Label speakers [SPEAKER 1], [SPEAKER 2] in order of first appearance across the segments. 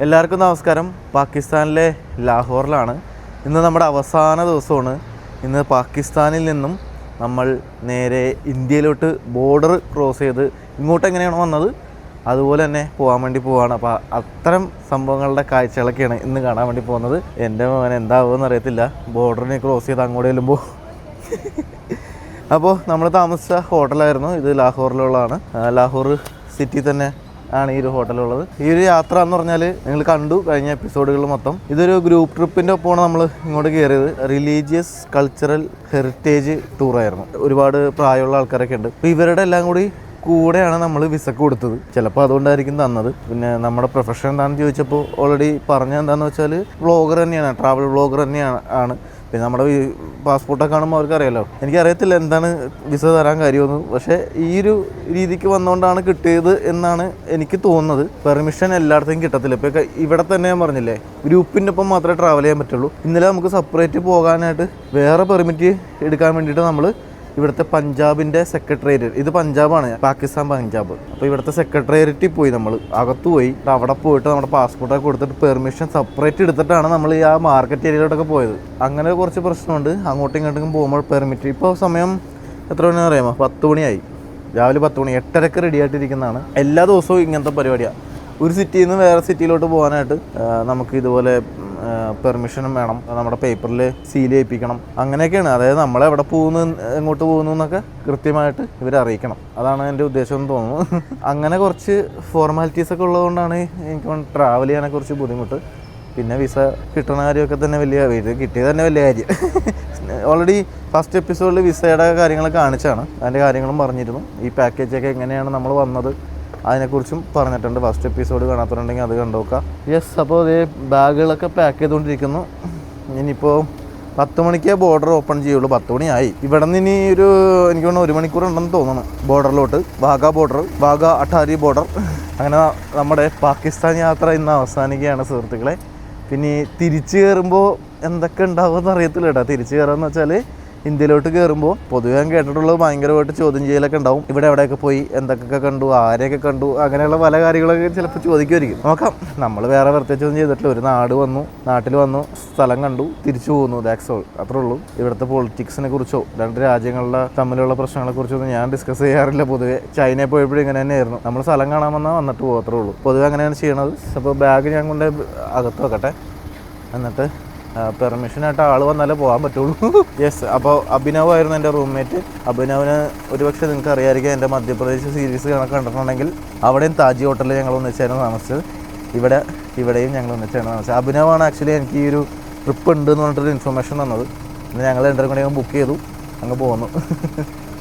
[SPEAKER 1] എല്ലാവർക്കും നമസ്കാരം. പാകിസ്ഥാനിലെ ലാഹോറിലാണ്. ഇന്ന് നമ്മുടെ അവസാന ദിവസമാണ്. ഇന്ന് പാകിസ്ഥാനിൽ നിന്നും നമ്മൾ നേരെ ഇന്ത്യയിലോട്ട് ബോർഡർ ക്രോസ് ചെയ്ത് ഇങ്ങോട്ട് എങ്ങനെയാണ് വന്നത് അതുപോലെ തന്നെ പോകാൻ വേണ്ടി പോവുകയാണ്. അപ്പോൾ അത്തരം സംഭവങ്ങളുടെ കാഴ്ചകളൊക്കെയാണ് ഇന്ന് കാണാൻ വേണ്ടി പോകുന്നത്. എൻ്റെ മോൻ എന്താവുമെന്ന് അറിയത്തില്ല, ബോർഡറിനെ ക്രോസ് ചെയ്ത് അങ്ങോട്ട് ചെല്ലുമ്പോൾ. അപ്പോൾ നമ്മൾ താമസിച്ച ഹോട്ടലായിരുന്നു ഇത്, ലാഹോറിലുള്ളതാണ്. ലാഹോർ സിറ്റി തന്നെ ആണ് ഈ ഒരു ഹോട്ടലുള്ളത്. ഈ ഒരു യാത്ര എന്ന് പറഞ്ഞാൽ നിങ്ങൾ കണ്ടു കഴിഞ്ഞ എപ്പിസോഡുകൾ മൊത്തം. ഇതൊരു ഗ്രൂപ്പ് ട്രിപ്പിൻ്റെ ഒപ്പമാണ് നമ്മൾ ഇങ്ങോട്ട് കയറിയത്. റിലീജിയസ് കൾച്ചറൽ ഹെറിറ്റേജ് ടൂറായിരുന്നു. ഒരുപാട് പ്രായമുള്ള ആൾക്കാരൊക്കെ ഉണ്ട്. അപ്പോൾ ഇവരുടെ എല്ലാം കൂടെയാണ് നമ്മൾ വിസക്ക് കൊടുത്തത്. ചിലപ്പോൾ അതുകൊണ്ടായിരിക്കും തന്നത്. പിന്നെ നമ്മുടെ പ്രൊഫഷൻ എന്താണെന്ന് ചോദിച്ചപ്പോൾ ഓൾറെഡി പറഞ്ഞ എന്താണെന്ന് വെച്ചാൽ വ്ളോഗർ തന്നെയാണ്, ട്രാവൽ വ്ളോഗർ തന്നെയാണ്. പിന്നെ നമ്മുടെ പാസ്പോർട്ടൊക്കെ കാണുമ്പോൾ അവർക്കറിയാലോ. എനിക്കറിയത്തില്ല എന്താണ് വിസ തരാൻ കാര്യമൊന്നും, പക്ഷേ ഈ ഒരു രീതിക്ക് വന്നുകൊണ്ടാണ് കിട്ടിയത് എന്നാണ് എനിക്ക് തോന്നുന്നത്. പെർമിഷൻ എല്ലായിടത്തും കിട്ടത്തില്ല. ഇപ്പോൾ ഇവിടെ തന്നെ ഞാൻ പറഞ്ഞില്ലേ, ഗ്രൂപ്പിൻ്റെ ഒപ്പം മാത്രമേ ട്രാവൽ ചെയ്യാൻ പറ്റുള്ളൂ. ഇന്നലെ നമുക്ക് സെപ്പറേറ്റ് പോകാനായിട്ട് വേറെ പെർമിറ്റ് എടുക്കാൻ വേണ്ടിയിട്ട് നമ്മൾ ഇവിടുത്തെ പഞ്ചാബിൻ്റെ സെക്രട്ടേറിയറ്റ്, ഇത് പഞ്ചാബാണ്, പാകിസ്ഥാൻ പഞ്ചാബ്. അപ്പോൾ ഇവിടുത്തെ സെക്രട്ടേറിയറ്റിൽ പോയി നമ്മൾ അകത്ത് പോയി അവിടെ പോയിട്ട് നമ്മുടെ പാസ്പോർട്ടൊക്കെ കൊടുത്തിട്ട് പെർമിഷൻ സെപ്പറേറ്റ് എടുത്തിട്ടാണ് നമ്മൾ ഈ ആ മാർക്കറ്റ് ഏരിയയിലോട്ടൊക്കെ പോയത്. അങ്ങനെ കുറച്ച് പ്രശ്നമുണ്ട്. അങ്ങോട്ടും ഇങ്ങോട്ടും പോകുമ്പോൾ പെർമിറ്റ്. ഇപ്പോൾ സമയം എത്ര മണിയാണെന്ന് അറിയാമോ? 10 മണിയായി. രാവിലെ 10 മണി. 8:30 റെഡി ആയിട്ടിരിക്കുന്നതാണ്. എല്ലാ ദിവസവും ഇങ്ങനത്തെ പരിപാടിയാണ്. ഒരു സിറ്റിയിൽ നിന്ന് വേറെ സിറ്റിയിലോട്ട് പോകാനായിട്ട് നമുക്ക് ഇതുപോലെ പെർമിഷനും വേണം, നമ്മുടെ പേപ്പറിൽ സീൽ ചെയ്യിപ്പിക്കണം, അങ്ങനെയൊക്കെയാണ്. അതായത് നമ്മളെവിടെ പോകുന്നു, എങ്ങോട്ട് പോകുന്നു എന്നൊക്കെ കൃത്യമായിട്ട് ഇവരെ അറിയിക്കണം. അതാണ് എൻ്റെ ഉദ്ദേശം എന്ന് തോന്നുന്നു. അങ്ങനെ കുറച്ച് ഫോർമാലിറ്റീസൊക്കെ ഉള്ളതുകൊണ്ടാണ് എനിക്ക് ട്രാവൽ ചെയ്യാനൊക്കെ കുറച്ച് ബുദ്ധിമുട്ട്. പിന്നെ വിസ കിട്ടുന്ന കാര്യമൊക്കെ തന്നെ കിട്ടിയത് തന്നെ വലിയ കാര്യം. ഓൾറെഡി ഫസ്റ്റ് എപ്പിസോഡിൽ വിസയുടെ കാര്യങ്ങൾ കാണിച്ചാണ്, അതിൻ്റെ കാര്യങ്ങളും പറഞ്ഞിരുന്നു. ഈ പാക്കേജൊക്കെ എങ്ങനെയാണ് നമ്മൾ വന്നത് അതിനെക്കുറിച്ചും പറഞ്ഞിട്ടുണ്ട്. ഫസ്റ്റ് എപ്പിസോഡ് കാണാത്തതുണ്ടെങ്കിൽ അത് കണ്ടുനോക്കുക. യെസ്, അപ്പോൾ അതേ ബാഗുകളൊക്കെ പാക്ക് ചെയ്തുകൊണ്ടിരിക്കുന്നു. ഇനിയിപ്പോൾ 10 മണിക്കേ ബോർഡർ ഓപ്പൺ ചെയ്യുള്ളൂ. 10 മണിയായി. ഇവിടെ നിന്ന് ഇനി എനിക്ക് തോന്നുന്നു 1 മണിക്കൂർ ഉണ്ടെന്ന് തോന്നുന്നു ബോർഡറിലോട്ട്. വാഗ അട്ടാരി ബോർഡർ. അങ്ങനെ നമ്മുടെ പാകിസ്ഥാൻ യാത്ര ഇന്ന് അവസാനിക്കുകയാണ് സുഹൃത്തുക്കളെ. പിന്നെ തിരിച്ചു കയറുമ്പോൾ എന്തൊക്കെ ഉണ്ടാവുമെന്ന് അറിയത്തില്ല കേട്ടോ. തിരിച്ചു കയറുകയെന്ന് വെച്ചാൽ ഇന്ത്യയിലോട്ട് കയറുമ്പോൾ പൊതുവെ ഞാൻ കേട്ടിട്ടുള്ളത് ഭയങ്കരമായിട്ട് ചോദ്യം ചെയ്യലൊക്കെ ഉണ്ടാവും. ഇവിടെ എവിടെയൊക്കെ പോയി, എന്തൊക്കെ കണ്ടു, ആരെയൊക്കെ കണ്ടു, അങ്ങനെയുള്ള പല കാര്യങ്ങളൊക്കെ ചിലപ്പോൾ ചോദിക്കുമായിരിക്കും. നോക്കാം. നമ്മൾ വേറെ പ്രത്യേകിച്ചൊന്നും ചെയ്തിട്ടില്ല. ഒരു നാട്ടിൽ വന്നു, സ്ഥലം കണ്ടു, തിരിച്ചു പോകുന്നു. That's all. അത്രേ ഉള്ളൂ. ഇവിടുത്തെ പൊളിറ്റിക്സിനെ കുറിച്ചോ രണ്ട് രാജ്യങ്ങളുടെ തമ്മിലുള്ള പ്രശ്നങ്ങളെ കുറിച്ചൊന്നും ഞാൻ ഡിസ്കസ് ചെയ്യാറില്ല പൊതുവെ. ചൈനയിൽ പോയപ്പോഴും ഇങ്ങനെ തന്നെയായിരുന്നു. നമ്മൾ സ്ഥലം കാണാൻ വന്നാൽ വന്നിട്ട് പോകത്രേ ഉള്ളൂ. പൊതുവെ അങ്ങനെയാണ് ചെയ്യണത്. അപ്പോൾ ബാഗ് ഞാൻ കൊണ്ട് അകത്ത് വെക്കട്ടെ, എന്നിട്ട് പെർമിഷനായിട്ട് ആൾ വന്നാലേ പോകാൻ പറ്റുള്ളൂ. യെസ്, അപ്പോൾ അഭിനവ് ആയിരുന്നു എൻ്റെ റൂംമേറ്റ്. അഭിനവിന് ഒരുപക്ഷെ നിങ്ങൾക്ക് അറിയാമായിരിക്കും, എൻ്റെ മധ്യപ്രദേശ് സീരീസ് കണ്ടിട്ടുണ്ടെങ്കിൽ അവിടെയും താജ് ഹോട്ടലിൽ ഞങ്ങൾ ഒന്നിച്ചായിരുന്നു താമസിച്ചത്. ഇവിടെയും ഞങ്ങൾ ഒന്നിച്ചായിരുന്നു താമസിച്ചത്. അഭിനവാണ് ആക്ച്വലി എനിക്ക് ഈ ഒരു ട്രിപ്പ് ഉണ്ട് എന്ന് പറഞ്ഞിട്ടൊരു ഇൻഫർമേഷൻ തന്നത്. പിന്നെ ഞങ്ങൾ രണ്ടും കൂടി ബുക്ക് ചെയ്തു, അങ്ങ് പോകുന്നു.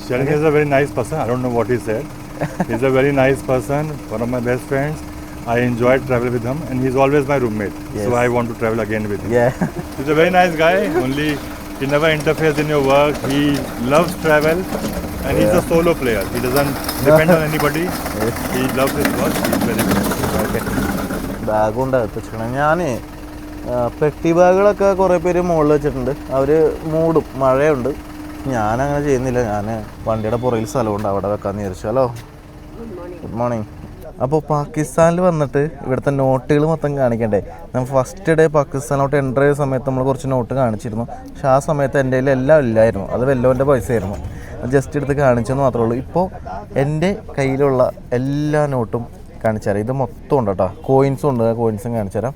[SPEAKER 2] Shalini is a very nice person. I don't know what he said. He's a very nice person, one of my best friends. I enjoyed travel with him and he's always my roommate. Yes. So I want to travel again with him.
[SPEAKER 1] Yeah.
[SPEAKER 2] He's a very nice guy. Only he never interferes in your work. He loves travel and he's a solo player. He doesn't depend on anybody. Yes. He loves his work. He's very good.
[SPEAKER 1] Okay. Bag കൊണ്ട് എത്തിച്ചിട്ടുണ്ട്. ഞാൻ പെട്ടി ബാഗുകളൊക്കെ കുറേ പേര് മുകളിൽ വെച്ചിട്ടുണ്ട്. അവർ മൂടും, മഴയുണ്ട്. ഞാനങ്ങനെ ചെയ്യുന്നില്ല. ഞാൻ വണ്ടിയുടെ പുറകിൽ സ്ഥലമുണ്ട്, അവിടെ വെക്കാമെന്ന് വിചാരിച്ചു. Hello, good morning. അപ്പോൾ പാകിസ്ഥാനിൽ വന്നിട്ട് ഇവിടുത്തെ നോട്ടുകൾ മൊത്തം കാണിക്കണ്ടേ? നമ്മൾ ഫസ്റ്റ് ഡേ പാകിസ്ഥാനിലോട്ട് എൻ്റർ ചെയ്ത സമയത്ത് നമ്മൾ കുറച്ച് നോട്ട് കാണിച്ചിരുന്നു. പക്ഷെ ആ സമയത്ത് എൻ്റെ കയ്യിൽ എല്ലാം ഇല്ലായിരുന്നു. അത് വെല്ലോൻ്റെ പൈസയായിരുന്നു. ജസ്റ്റ് എടുത്ത് കാണിച്ചെന്ന് മാത്രമേ ഉള്ളൂ. ഇപ്പോൾ എൻ്റെ കയ്യിലുള്ള എല്ലാ നോട്ടും കാണിച്ചു തരാം. ഇത് മൊത്തം ഉണ്ട് കേട്ടോ. കോയിൻസും ഉണ്ട്, കോയിൻസും കാണിച്ചു തരാം.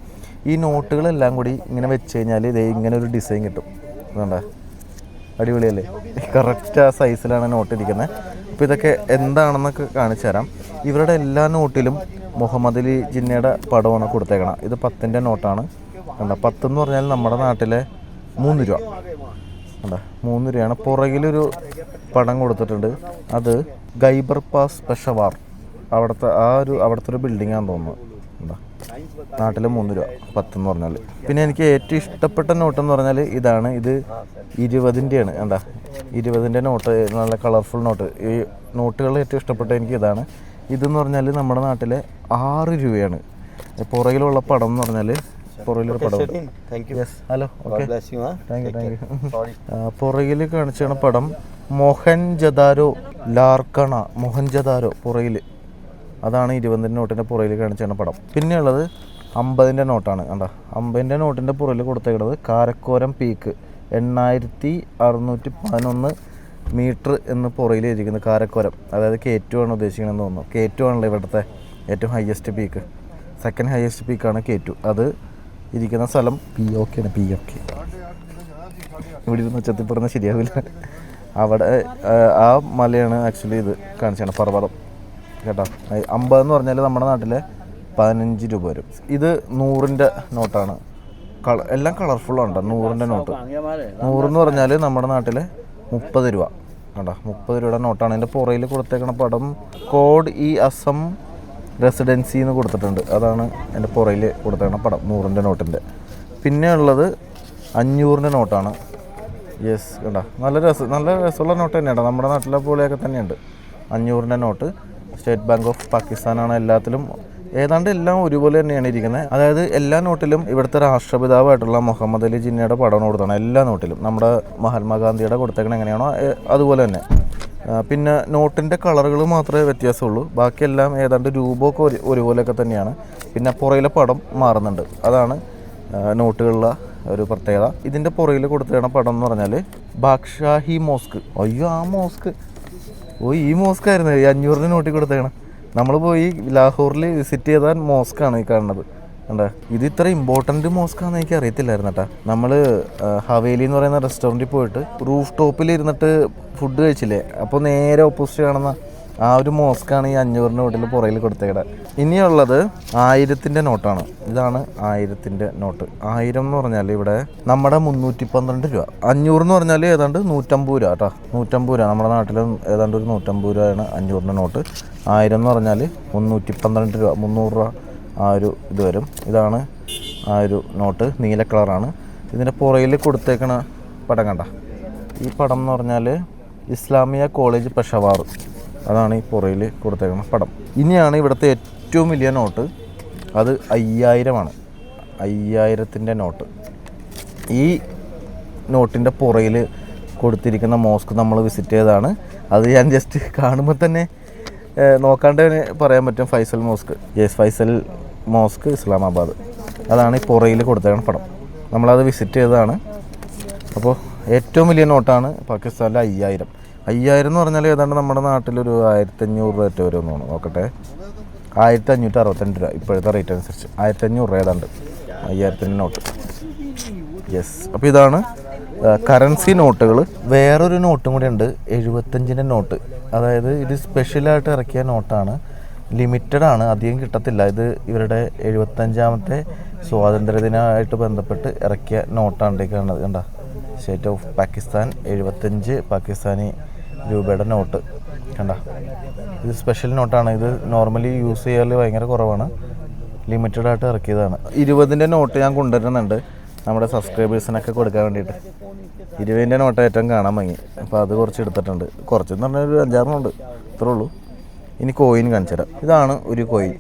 [SPEAKER 1] ഈ നോട്ടുകളെല്ലാം കൂടി ഇങ്ങനെ വെച്ച് കഴിഞ്ഞാൽ ഇതേ ഇങ്ങനെ ഒരു ഡിസൈൻ കിട്ടും. അതുകൊണ്ടാ അടിപൊളിയല്ലേ? കറക്റ്റ് ആ സൈസിലാണ് നോട്ട് ഇരിക്കുന്നത്. അപ്പോൾ ഇതൊക്കെ എന്താണെന്നൊക്കെ കാണിച്ചു തരാം. ഇവരുടെ എല്ലാ നോട്ടിലും മുഹമ്മദ് അലി ജിന്നയുടെ പടമാണ് കൊടുത്തേക്കണം. ഇത് 10ൻ്റെ നോട്ടാണ്. കണ്ടോ, 10 എന്ന് പറഞ്ഞാൽ നമ്മുടെ നാട്ടിലെ 3 രൂപ. കണ്ടോ, 3 രൂപയാണ്. പുറകിലൊരു പടം കൊടുത്തിട്ടുണ്ട്. അത് ഖൈബർ പാസ് പെഷവാർ, അവിടുത്തെ ഒരു ബിൽഡിങ്ങാണെന്ന് തോന്നുന്നു. കണ്ടോ, നാട്ടിൽ 3 രൂപ 10 എന്ന് പറഞ്ഞാൽ. പിന്നെ എനിക്ക് ഏറ്റവും ഇഷ്ടപ്പെട്ട നോട്ടെന്ന് പറഞ്ഞാൽ ഇതാണ്. ഇത് 20ൻ്റെയാണ്. കണ്ടോ, 20ൻ്റെ നോട്ട്, നല്ല കളർഫുൾ നോട്ട്. ഈ നോട്ടുകളിൽ ഏറ്റവും ഇഷ്ടപ്പെട്ട എനിക്ക് ഇതാണ്. ഇതെന്ന് പറഞ്ഞാൽ നമ്മുടെ നാട്ടിലെ 6 രൂപയാണ്. പുറകിലുള്ള പടം എന്ന് പറഞ്ഞാൽ പുറകിലൊരു പടം. Yes, hello, okay, thank you. പുറകിൽ കാണിച്ചാണ് പടം മൊഹൻജദാരോ ലാർക്കണ, മൊഹൻജദാരോ പുറകിൽ. അതാണ് 20 നോട്ടിൻ്റെ പുറകിൽ കാണിച്ചാണ് പടം. പിന്നെയുള്ളത് 50-ൻ്റെ നോട്ടാണ്. കണ്ടോ 50-ൻ്റെ നോട്ടിൻ്റെ പുറകിൽ കൊടുത്തേക്കുന്നത് കാരക്കോരം പീക്ക് 8611 മീറ്റർ എന്ന് പുറകിൽ ഇരിക്കുന്നത് കാരക്കോരം. അതായത് K2 ആണ് ഉദ്ദേശിക്കണമെന്ന് തോന്നുന്നു. K2 ആണല്ലോ ഇവിടുത്തെ ഏറ്റവും ഹയസ്റ്റ് പീക്ക്. സെക്കൻഡ് ഹയസ്റ്റ് പീക്കാണ് K2. അത് ഇരിക്കുന്ന സ്ഥലം POK ആണ്. POK ഇവിടെ ഇരുന്ന് ചെത്തിപ്പെടുന്ന ശരിയാവില്ല. അവിടെ ആ മലയാണ് ആക്ച്വലി ഇത് കാണിച്ചാണ് പർവ്വതം കേട്ടോ. 50 എന്ന് പറഞ്ഞാൽ നമ്മുടെ നാട്ടിലെ 15 രൂപ വരും. ഇത് 100-ൻ്റെ നോട്ടാണ്. എല്ലാം കളർഫുള്ളാണ്. 100-ൻ്റെ നോട്ട്. 100 എന്ന് പറഞ്ഞാൽ നമ്മുടെ നാട്ടിലെ 30 രൂപ കേട്ടോ. 30 രൂപയുടെ നോട്ടാണ്. അതിൻ്റെ പുറയിൽ കൊടുത്തേക്കണ പടം കോഡ് ഈ അസം റെസിഡൻസി എന്ന് കൊടുത്തിട്ടുണ്ട്. അതാണ് എൻ്റെ പുറയിൽ കൊടുത്തേക്കണ പടം 100-ൻ്റെ നോട്ടിൻ്റെ. പിന്നെ ഉള്ളത് 500-ൻ്റെ നോട്ടാണ്. യെസ് കേട്ടോ, നല്ല രസമുള്ള നോട്ട് തന്നെയാണ്. നമ്മുടെ നാട്ടിലെ പോലെയൊക്കെ തന്നെയുണ്ട് 500-ൻ്റെ നോട്ട്. സ്റ്റേറ്റ് ബാങ്ക് ഓഫ് പാകിസ്ഥാനാണ്. എല്ലാത്തിലും ഏതാണ്ട് എല്ലാം ഒരുപോലെ തന്നെയാണ് ഇരിക്കുന്നത്. അതായത് എല്ലാ നോട്ടിലും ഇവിടുത്തെ രാഷ്ട്രപിതാവായിട്ടുള്ള മുഹമ്മദ് അലി ജിന്നയുടെ പടം കൊടുത്താണ് എല്ലാ നോട്ടിലും. നമ്മുടെ മഹാത്മാഗാന്ധിയുടെ കൊടുത്തേക്കണ എങ്ങനെയാണോ അതുപോലെ തന്നെ. പിന്നെ നോട്ടിൻ്റെ കളറുകൾ മാത്രമേ വ്യത്യാസമുള്ളൂ. ബാക്കിയെല്ലാം ഏതാണ്ട് രൂപമൊക്കെ ഒരുപോലെയൊക്കെ തന്നെയാണ്. പിന്നെ പുറയിലെ പടം മാറുന്നുണ്ട്. അതാണ് നോട്ടുകളിലെ ഒരു പ്രത്യേകത. ഇതിൻ്റെ പുറകിൽ കൊടുത്തേക്കണ പടം എന്ന് പറഞ്ഞാൽ ബാദ്ഷാഹി മോസ്ക്. അയ്യോ ആ മോസ്ക്, ഈ മോസ്കായിരുന്നു ഈ 500-ൻ്റെ നോട്ടിൽ കൊടുത്തേക്കണം. നമ്മൾ പോയി ലാഹോറിൽ വിസിറ്റ് ചെയ്ത മോസ്കാണ് ഈ കാണുന്നത്. കണ്ടോ, ഇത് ഇത്ര ഇമ്പോർട്ടൻറ്റ് മോസ്കാണെന്ന് എനിക്ക് അറിയത്തില്ലായിരുന്നു കേട്ടോ. നമ്മൾ ഹവേലി എന്ന് പറയുന്ന റെസ്റ്റോറൻറ്റിൽ പോയിട്ട് റൂഫ് ടോപ്പിൽ ഇരുന്നിട്ട് ഫുഡ് കഴിച്ചില്ലേ, അപ്പോൾ നേരെ ഓപ്പോസിറ്റ് കാണുന്ന ആ ഒരു മോസ്കാണ് ഈ 500-ൻ്റെ നോട്ടിൽ പുറകിൽ കൊടുത്തേക്കട. ഇനിയുള്ളത് 1000-ൻ്റെ നോട്ടാണ്. ഇതാണ് 1000-ൻ്റെ നോട്ട്. 1000 എന്ന് പറഞ്ഞാൽ ഇവിടെ നമ്മുടെ 312 രൂപ. 500 എന്ന് പറഞ്ഞാൽ ഏതാണ്ട് 150 രൂപ കേട്ടോ. 150 രൂപ നമ്മുടെ നാട്ടിൽ ഏതാണ്ട് ഒരു 150 രൂപയാണ് 500-ൻ്റെ നോട്ട്. 1000 എന്ന് പറഞ്ഞാൽ 312 രൂപ, 300 രൂപ ആ ഒരു ഇത് വരും. ഇതാണ് ആ ഒരു നോട്ട്. നീല കളറാണ്. ഇതിൻ്റെ പുറകിൽ കൊടുത്തേക്കണ പടം കണ്ട. ഈ പടം എന്ന് പറഞ്ഞാൽ ഇസ്ലാമിയ കോളേജ് പെഷവാർ. അതാണ് ഈ പുറയിൽ കൊടുത്തേക്കുന്ന പടം. ഇനിയാണ് ഇവിടുത്തെ ഏറ്റവും വലിയ നോട്ട്. അത് 5000 ആണ്. 5000-ൻ്റെ നോട്ട്. ഈ നോട്ടിൻ്റെ പുറയിൽ കൊടുത്തിരിക്കുന്ന മോസ്ക് നമ്മൾ വിസിറ്റ് ചെയ്തതാണ്. അത് ഞാൻ ജസ്റ്റ് കാണുമ്പോൾ തന്നെ നോക്കാണ്ട് പറയാൻ പറ്റും. Faisal mosque. Yes, Faisal mosque Islamabad. അതാണ് ഈ പുറയിൽ കൊടുത്തേക്കുന്ന പടം. നമ്മളത് വിസിറ്റ് ചെയ്തതാണ്. അപ്പോൾ ഏറ്റവും വലിയ നോട്ടാണ് പാകിസ്ഥാനിലെ 5000. 5000 എന്ന് പറഞ്ഞാൽ ഏതാണ്ട് നമ്മുടെ നാട്ടിലൊരു 1500 രൂപ വരെ വരുമെന്ന് തോന്നുന്നു. നോക്കട്ടെ, 1562 രൂപ ഇപ്പോഴത്തെ റേറ്റ് അനുസരിച്ച്. 1500 രൂപ ഏതാണ്ട് 5000-ൻ്റെ നോട്ട്. യെസ്, അപ്പോൾ ഇതാണ് കറൻസി നോട്ടുകൾ. വേറൊരു നോട്ടും കൂടി ഉണ്ട്, 75-ൻ്റെ നോട്ട്. അതായത് ഇത് സ്പെഷ്യലായിട്ട് ഇറക്കിയ നോട്ടാണ്. ലിമിറ്റഡ് ആണ്, അധികം കിട്ടത്തില്ല. ഇത് ഇവരുടെ 75-ാമത്തെ സ്വാതന്ത്ര്യദിനമായിട്ട് ബന്ധപ്പെട്ട് ഇറക്കിയ നോട്ടാണ് ഈ കാണുന്നത്. കണ്ട, സ്റ്റേറ്റ് ഓഫ് പാകിസ്ഥാൻ 75 പാകിസ്ഥാനി രൂപയുടെ നോട്ട് കണ്ട. ഇത് സ്പെഷ്യൽ നോട്ടാണ്. ഇത് നോർമലി യൂസ് ചെയ്യാൻ ഭയങ്കര കുറവാണ്. ലിമിറ്റഡ് ആയിട്ട് ഇറക്കിയതാണ്. 20-ൻ്റെ നോട്ട് ഞാൻ കൊണ്ടുവരുന്നുണ്ട് നമ്മുടെ സബ്സ്ക്രൈബേഴ്സിനൊക്കെ കൊടുക്കാൻ വേണ്ടിയിട്ട്. 20-ൻ്റെ നോട്ട് ഏറ്റവും കാണാൻ ഭംഗി. അപ്പോൾ അത് കുറച്ച് എടുത്തിട്ടുണ്ട്. കുറച്ചെന്ന് പറഞ്ഞാൽ ഒരു 5-6 ഉണ്ട്, ഇത്രേ ഉള്ളൂ. ഇനി കോയിൻ കാണിച്ചു തരാം. ഇതാണ് ഒരു കോയിൻ.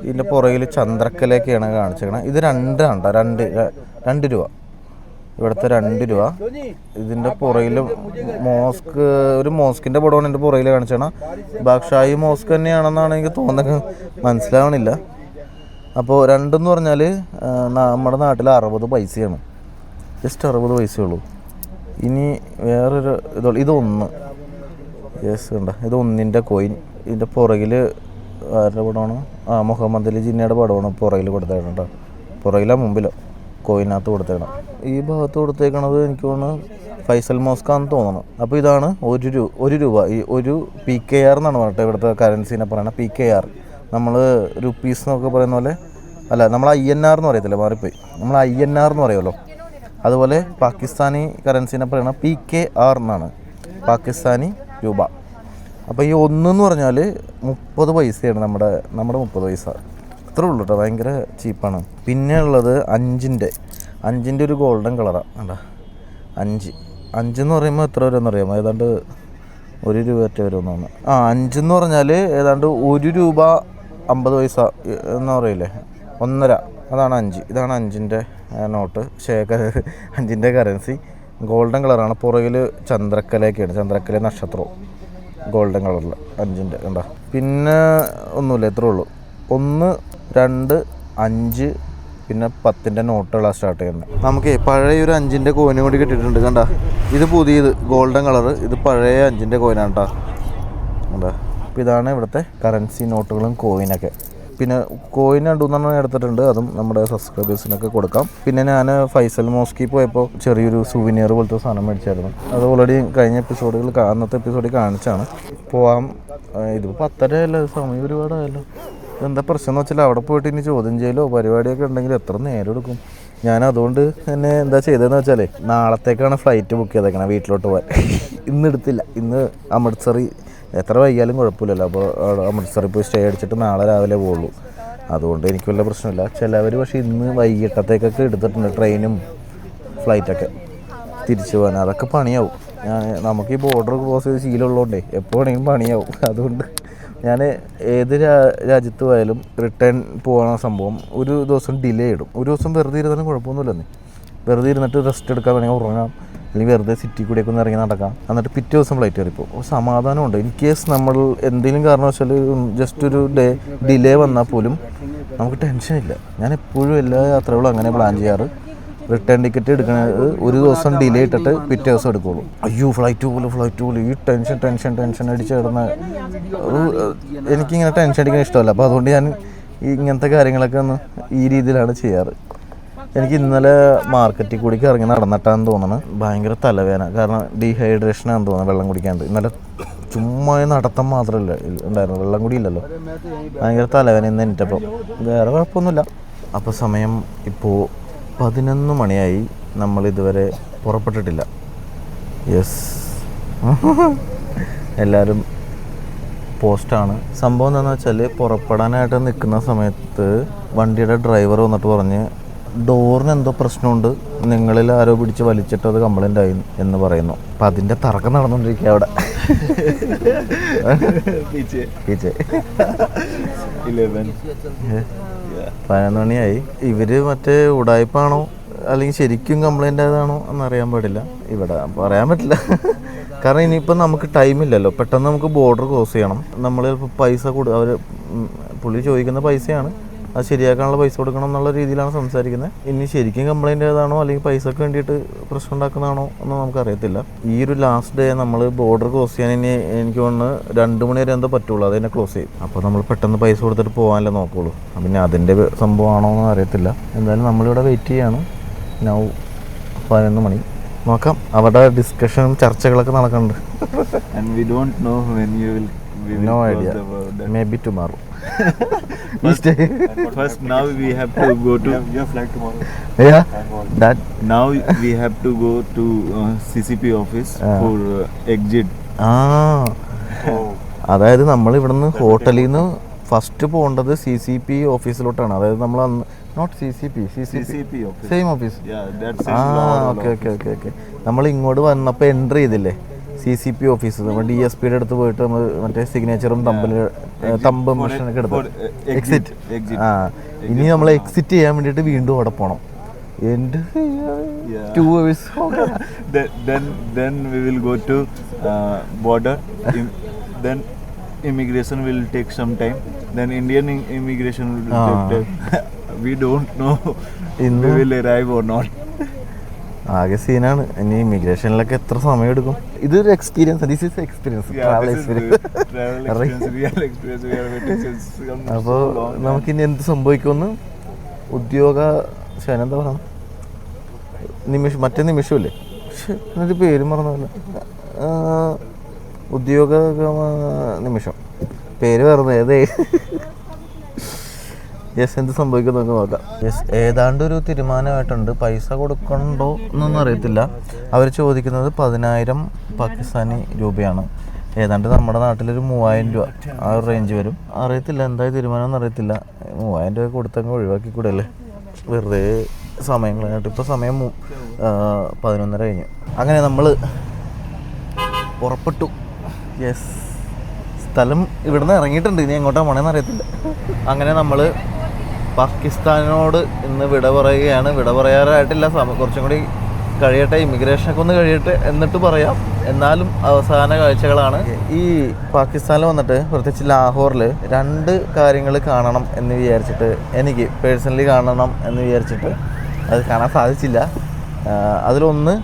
[SPEAKER 1] ഇതിൻ്റെ പുറകിൽ ചന്ദ്രക്കലയൊക്കെയാണ് കാണിച്ചേക്കണം. ഇത് 2 രൂപ. ഇവിടുത്തെ 2 രൂപ. ഇതിൻ്റെ പുറകിൽ മോസ്ക്, ഒരു മോസ്കിൻ്റെ പടമാണ് എൻ്റെ പുറകിൽ കാണിച്ചാണ്. ബാദ്ഷാഹി മോസ്ക് തന്നെയാണെന്നാണ് എനിക്ക് തോന്നുന്നത്, മനസ്സിലാവണില്ല. അപ്പോൾ 2 എന്ന് പറഞ്ഞാൽ നമ്മുടെ നാട്ടിൽ 60 പൈസയാണ്. ജസ്റ്റ് 60 പൈസയുള്ളൂ. ഇനി വേറൊരു ഇത് 1. യെസ് കണ്ട, ഇത് 1-ൻ്റെ കോയിൻ. ഇതിൻ്റെ പുറകിൽ ആരുടെ പടമാണ്? മുഹമ്മദ് അലി ജിന്നയുടെ പടമാണ് പുറകിൽ കൊടുത്തേക്കണം കേട്ടോ. പുറകിലോ മുമ്പിലോ കോയിനകത്ത് കൊടുത്തേക്കണം. ഈ ഭാഗത്ത് കൊടുത്തേക്കണത് എനിക്ക് തോന്നുന്നു ഫൈസൽ മോസ്കാന്ന് തോന്നുന്നു. അപ്പോൾ ഇതാണ് 1 രൂപ. ഈ ഒരു PKR എന്നാണ് പറഞ്ഞിട്ട് ഇവിടുത്തെ കറൻസീനെ പറയണത്. PKR നമ്മൾ റുപ്പീസ് എന്നൊക്കെ പറയുന്ന പോലെ അല്ല, നമ്മൾ INR എന്ന് പറയത്തില്ല, മാറിപ്പോയി. നമ്മൾ INR എന്ന് പറയുമല്ലോ, അതുപോലെ പാകിസ്ഥാനി കറൻസീനെ പറയണത് PKR എന്നാണ്, പാകിസ്ഥാനി രൂപ. അപ്പോൾ ഈ 1 എന്ന് പറഞ്ഞാൽ 30 പൈസയാണ്. നമ്മുടെ 30 പൈസ അത്രേ ഉള്ളൂ കേട്ടോ. ഭയങ്കര ചീപ്പാണ്. പിന്നെ ഉള്ളത് 5-ൻ്റെ ഒരു ഗോൾഡൻ കളറാണ് കണ്ട. 5 എന്ന് പറയുമ്പോൾ എത്ര വരുമെന്ന് അറിയാമോ? ഏതാണ്ട് 1 രൂപ ഒറ്റ വരുമെന്നാണ്. 5 എന്ന് പറഞ്ഞാൽ ഏതാണ്ട് 1 രൂപ 50 പൈസ എന്ന് പറയില്ലേ, 1.5. അതാണ് 5. ഇതാണ് 5-ൻ്റെ നോട്ട്. 5-ൻ്റെ കറൻസി ഗോൾഡൻ കളറാണ്. പുറകിൽ ചന്ദ്രക്കലയൊക്കെയാണ്, ചന്ദ്രക്കല നക്ഷത്രവും ഗോൾഡൻ കളറിൽ 5-ൻ്റെ കണ്ട. പിന്നെ ഒന്നുമില്ല, ഇത്രേ ഉള്ളൂ. 1, 2, 5 പിന്നെ 10ൻ്റെ നോട്ടുകളാണ് സ്റ്റാർട്ട് ചെയ്യുന്നത്. നമുക്ക് പഴയ ഒരു 5ൻ്റെ കോയിനും കൂടി കിട്ടിയിട്ടുണ്ട്. കണ്ട, ഇത് പുതിയത് ഗോൾഡൻ കളറ്, ഇത് പഴയ 5ൻ്റെ കോയിനാണ് കേട്ടോ. കണ്ടാ, അപ്പോൾ ഇതാണ് ഇവിടുത്തെ കറൻസി നോട്ടുകളും കോയിനൊക്കെ. പിന്നെ കോയിൻ 2-3 എടുത്തിട്ടുണ്ട്, അതും നമ്മുടെ സബ്സ്ക്രൈബേഴ്സിനൊക്കെ കൊടുക്കാം. പിന്നെ ഞാൻ ഫൈസൽ മോസ്കിൽ പോയപ്പോൾ ചെറിയൊരു സുവിനിയർ പോലത്തെ സാധനം മേടിച്ചായിരുന്നു. അത് ഓൾറെഡി കഴിഞ്ഞ അന്നത്തെ എപ്പിസോഡിൽ കാണിച്ചാണ്. പോവാം. ഇതിപ്പോൾ 10:30 സമയം ഒരുപാടായല്ലോ. എന്താ പ്രശ്നം എന്ന് വെച്ചാൽ അവിടെ പോയിട്ട് ഇനി ചോദ്യം ചെയ്യലോ പരിപാടിയൊക്കെ ഉണ്ടെങ്കിൽ എത്ര നേരം എടുക്കും. ഞാൻ അതുകൊണ്ട് തന്നെ എന്താ ചെയ്തതെന്ന് വെച്ചാൽ നാളത്തേക്കാണ് ഫ്ലൈറ്റ് ബുക്ക് ചെയ്തേക്കണം വീട്ടിലോട്ട് പോകാൻ. ഇന്ന് എടുത്തില്ല. ഇന്ന് അമൃത്സറിൽ എത്ര വൈകിയാലും കുഴപ്പമില്ലല്ലോ. അപ്പോൾ അമൃത്സറിൽ പോയി സ്റ്റേ അടിച്ചിട്ട് നാളെ രാവിലെ പോകുള്ളൂ. അതുകൊണ്ട് എനിക്ക് വല്ല പ്രശ്നമില്ല. ചിലവർ പക്ഷേ ഇന്ന് വൈകിട്ടത്തേക്കൊക്കെ എടുത്തിട്ടുണ്ട്, ട്രെയിനും ഫ്ലൈറ്റൊക്കെ തിരിച്ചു പോകാൻ. അതൊക്കെ പണിയാവും. നമുക്ക് ഈ ബോർഡർ ക്രോസ് ചെയ്ത് ശീലമുള്ളതുകൊണ്ടേ എപ്പോൾ വേണമെങ്കിലും പണിയാവും. അതുകൊണ്ട് ഞാൻ ഏത് രാജ്യത്ത് പോയാലും റിട്ടേൺ പോകുന്ന സംഭവം ഒരു ദിവസം ഡിലേ ഇടും. ഒരു ദിവസം വെറുതെ ഇരുന്നാലും കുഴപ്പമൊന്നുമില്ലെന്നേ. വെറുതെ ഇരുന്നിട്ട് റെസ്റ്റ് എടുക്കാൻ വേണമെങ്കിൽ ഉറങ്ങാം, അല്ലെങ്കിൽ വെറുതെ സിറ്റി കൂടിയൊക്കെ ഒന്ന് ഇറങ്ങി നടക്കാം. എന്നിട്ട് പിറ്റേ ദിവസം ഫ്ലൈറ്റ് കയറിപ്പോൾ സമാധാനമുണ്ട്. ഇൻ കേസ് നമ്മൾ എന്തെങ്കിലും കാരണവശാൽ ജസ്റ്റ് ഒരു ഡിലേ വന്നാൽ പോലും നമുക്ക് ടെൻഷനില്ല. ഞാൻ എപ്പോഴും എല്ലാ യാത്രകളും അങ്ങനെ പ്ലാൻ ചെയ്യാറ്. റിട്ടേൺ ടിക്കറ്റ് എടുക്കുന്നത് ഒരു ദിവസം ഡിലേ ഇട്ടിട്ട് പിറ്റേ ദിവസം എടുക്കുള്ളൂ. അയ്യോ ഫ്ലൈറ്റ് പോലും ഈ ടെൻഷൻ അടിച്ച് കിടന്ന എനിക്കിങ്ങനെ ടെൻഷൻ അടിക്കാൻ ഇഷ്ടമല്ല. അപ്പോൾ അതുകൊണ്ട് ഞാൻ ഇങ്ങനത്തെ കാര്യങ്ങളൊക്കെ ഒന്ന് ഈ രീതിയിലാണ് ചെയ്യാറ്. എനിക്ക് ഇന്നലെ മാർക്കറ്റിൽ കൂടിക്ക് ഇറങ്ങി നടന്നിട്ടാന്ന് തോന്നുന്നത്. ഭയങ്കര തലവേദന, കാരണം ഡീഹൈഡ്രേഷനാണെന്ന് തോന്നുന്നത്, വെള്ളം കുടിക്കാണ്ട്. ഇന്നലെ ചുമ്മാ നടത്തം മാത്രമല്ല ഉണ്ടായിരുന്നു, വെള്ളം കൂടി ഇല്ലല്ലോ. ഭയങ്കര തലവേദന ഇന്ന് എനിറ്റപ്പം. വേറെ കുഴപ്പമൊന്നുമില്ല. അപ്പോൾ സമയം ഇപ്പോൾ 11 മണിയായി. നമ്മളിതുവരെ പുറപ്പെട്ടിട്ടില്ല. യെസ്, എല്ലാവരും പോസ്റ്റാണ്. സംഭവം എന്താണെന്ന് വെച്ചാൽ പുറപ്പെടാനായിട്ട് നിൽക്കുന്ന സമയത്ത് വണ്ടിയുടെ ഡ്രൈവർ വന്നിട്ട് പറഞ്ഞ് ഡോറിന് എന്തോ പ്രശ്നമുണ്ട്, നിങ്ങളിൽ ആരോ പിടിച്ച് വലിച്ചിട്ടത് കംപ്ലൈൻ്റ് ആയി എന്ന് പറയുന്നു. അപ്പം അതിൻ്റെ തർക്കം നടന്നുകൊണ്ടിരിക്കുക അവിടെ. 11 മണിയായി. ഇവർ മറ്റേ ഉടായ്പാണോ അല്ലെങ്കിൽ ശരിക്കും കംപ്ലൈൻ്റ് ആയതാണോ എന്നറിയാൻ പാടില്ല. ഇവിടെ പറയാൻ പറ്റില്ല. കാരണം ഇനിയിപ്പോൾ നമുക്ക് ടൈമില്ലല്ലോ. പെട്ടെന്ന് നമുക്ക് ബോർഡർ ക്രോസ് ചെയ്യണം. നമ്മൾ പൈസ അവർ പുള്ളി ചോദിക്കുന്ന പൈസയാണ്, അത് ശരിയാക്കാനുള്ള പൈസ കൊടുക്കണം എന്നുള്ള രീതിയിലാണ് സംസാരിക്കുന്നത്. ഇനി ശരിക്കും കംപ്ലൈൻ്റ് ആയതാണോ അല്ലെങ്കിൽ പൈസക്ക് വേണ്ടിയിട്ട് പ്രശ്നം ഉണ്ടാക്കുന്നതാണോ എന്ന് നമുക്കറിയത്തില്ല. ഈ ഒരു ലാസ്റ്റ് ഡേ നമ്മൾ ബോർഡർ ക്രോസ് ചെയ്യാൻ ഇനി എനിക്ക് തോന്നുന്നു 2 മണി വരെ എന്തോ പറ്റുള്ളൂ, അത് തന്നെ ക്ലോസ് ചെയ്യും. അപ്പോൾ നമ്മൾ പെട്ടെന്ന് പൈസ കൊടുത്തിട്ട് പോകാനല്ലേ നോക്കുള്ളൂ. പിന്നെ അതിൻ്റെ സംഭവമാണോ എന്ന് അറിയത്തില്ല. എന്തായാലും നമ്മളിവിടെ വെയിറ്റ് ചെയ്യാണ്. നൗ 11 മണി. നോക്കാം, അവിടെ ഡിസ്കഷനും ചർച്ചകളൊക്കെ നടക്കുന്നുണ്ട്. No idea. Maybe tomorrow.
[SPEAKER 3] First, now we have to go to.
[SPEAKER 2] Your flight tomorrow.
[SPEAKER 1] Yeah. That.
[SPEAKER 3] Now we have to go to CCP office for exit.
[SPEAKER 1] അതായത് നമ്മൾ ഇവിടുന്ന് ഹോട്ടലിൽ നിന്ന് ഫസ്റ്റ് പോകേണ്ടത് CCP ഓഫീസിലോട്ടാണ്. അതായത് നമ്മൾ അന്ന് not CCP
[SPEAKER 3] office.
[SPEAKER 1] Same office.
[SPEAKER 3] Yeah, that's it.
[SPEAKER 1] Okay. നമ്മൾ ഇങ്ങോട്ട് വന്നപ്പോൾ എൻ്റർ ചെയ്തില്ലേ CCP ഓഫീസ്. നമ്മൾ DSPയുടെ അടുത്ത് പോയിട്ട് നമ്മൾ മറ്റേ സിഗ്നേച്ചറും തമ്പ് മെഷീനൊക്കെ എടുത്ത് എക്സിറ്റ്. ഇനി നമ്മൾ എക്സിറ്റ് ചെയ്യാൻ വേണ്ടിയിട്ട് വീണ്ടും അവിടെ പോകണം. എൻ്റെ 2 hours.
[SPEAKER 3] Then we will go to border. Then immigration will take some time. Then Indian immigration will take time. We don't know we will arrive or not.
[SPEAKER 1] ആകെ സീനാണ്. ഇനി ഇമിഗ്രേഷനിലൊക്കെ എത്ര സമയം എടുക്കും? ഇതൊരു experience. This is experience, travel experience. അപ്പോൾ നമുക്കിനി എന്ത് സംഭവിക്കുമെന്ന് എന്താ പറയുക, മറ്റേ നിമിഷമില്ലേ, എന്നൊരു പേര് മറന്നല്ല, ഉദ്യോഗ നിമിഷം, പേര് പറഞ്ഞത് ഏതേ. യെസ്, എന്ത് സംഭവിക്കും നമുക്ക് നോക്കാം. യെസ്, ഏതാണ്ട് ഒരു തീരുമാനമായിട്ടുണ്ട്. പൈസ കൊടുക്കണ്ടോ എന്നൊന്നും അറിയത്തില്ല. അവർ ചോദിക്കുന്നത് 10,000 പാകിസ്ഥാനി രൂപയാണ്. ഏതാണ്ട് നമ്മുടെ നാട്ടിലൊരു 3,000 രൂപ ആ ഒരു റേഞ്ച് വരും. അറിയത്തില്ല എന്തായാലും തീരുമാനമൊന്നും അറിയത്തില്ല. 3,000 രൂപ കൊടുത്തങ്ങ് ഒഴിവാക്കി കൂടെയല്ലേ, വെറുതെ സമയം കളഞ്ഞിട്ട്. ഇപ്പോൾ സമയം 11:30 കഴിഞ്ഞു. അങ്ങനെ നമ്മൾ പുറപ്പെട്ടു. യെസ്, സ്ഥലം ഇവിടുന്ന് ഇറങ്ങിയിട്ടുണ്ട്. ഇനി എങ്ങോട്ടാണ് പോകണമെന്ന് അറിയത്തില്ല. അങ്ങനെ നമ്മൾ പാകിസ്ഥാനോട് ഇന്ന് വിട പറയുകയാണ്. വിട പറയാറായിട്ടില്ല, കുറച്ചും കൂടി കഴിയട്ടെ, ഇമിഗ്രേഷനൊക്കെ ഒന്ന് കഴിയട്ടെ എന്നിട്ട് പറയാം. എന്നാലും അവസാന കാഴ്ചകളാണ്. ഈ പാകിസ്ഥാനിൽ വന്നിട്ട് പ്രത്യേകിച്ച് ലാഹോറിൽ 2 കാര്യങ്ങൾ കാണണം എന്ന് വിചാരിച്ചിട്ട്, എനിക്ക് പേഴ്സണലി കാണണം എന്ന് വിചാരിച്ചിട്ട് അത് കാണാൻ സാധിച്ചില്ല. അതിലൊന്ന്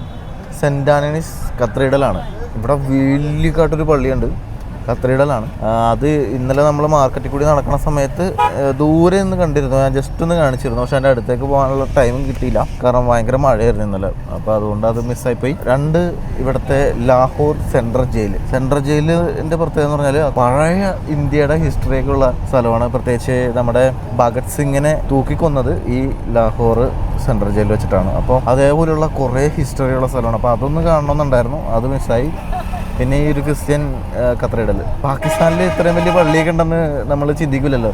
[SPEAKER 1] സെൻറ്റ് ആൻ്റണീസ് കത്തീഡ്രലാണ്. ഇവിടെ വലിയക്കാട്ടൊരു പള്ളിയുണ്ട്, കത്തീഡ്രലാണ്. അത് ഇന്നലെ നമ്മൾ മാർക്കറ്റിൽ കൂടി നടക്കുന്ന സമയത്ത് ദൂരെ നിന്ന് കണ്ടിരുന്നു. ഞാൻ ജസ്റ്റ് ഒന്ന് കാണിച്ചിരുന്നു. പക്ഷെ എൻ്റെ അടുത്തേക്ക് പോകാനുള്ള ടൈമും കിട്ടിയില്ല, കാരണം ഭയങ്കര മഴയായിരുന്നു ഇന്നലെ. അപ്പോൾ അതുകൊണ്ട് അത് മിസ്സായിപ്പോയി. 2 ഇവിടുത്തെ ലാഹോർ സെൻട്രൽ ജയിലിൻ്റെ പ്രത്യേകത എന്ന് പറഞ്ഞാൽ പഴയ ഇന്ത്യയുടെ ഹിസ്റ്ററിയൊക്കെയുള്ള സ്ഥലമാണ്. പ്രത്യേകിച്ച് നമ്മുടെ ഭഗത് സിംഗിനെ തൂക്കിക്കൊന്നത് ഈ ലാഹോർ സെൻട്രൽ ജയിൽ വെച്ചിട്ടാണ്. അപ്പോൾ അതേപോലെയുള്ള കുറേ ഹിസ്റ്ററിയുള്ള സ്ഥലമാണ്. അപ്പോൾ അതൊന്ന് കാണണമെന്നുണ്ടായിരുന്നു, അത് മിസ്സായി. പിന്നെ ഈ ഒരു ക്രിസ്ത്യൻ കത്തീഡ്രൽ, പാകിസ്ഥാനിൽ ഇത്രയും വലിയ പള്ളിയൊക്കെ ഉണ്ടെന്ന് നമ്മൾ ചിന്തിക്കില്ലല്ലോ.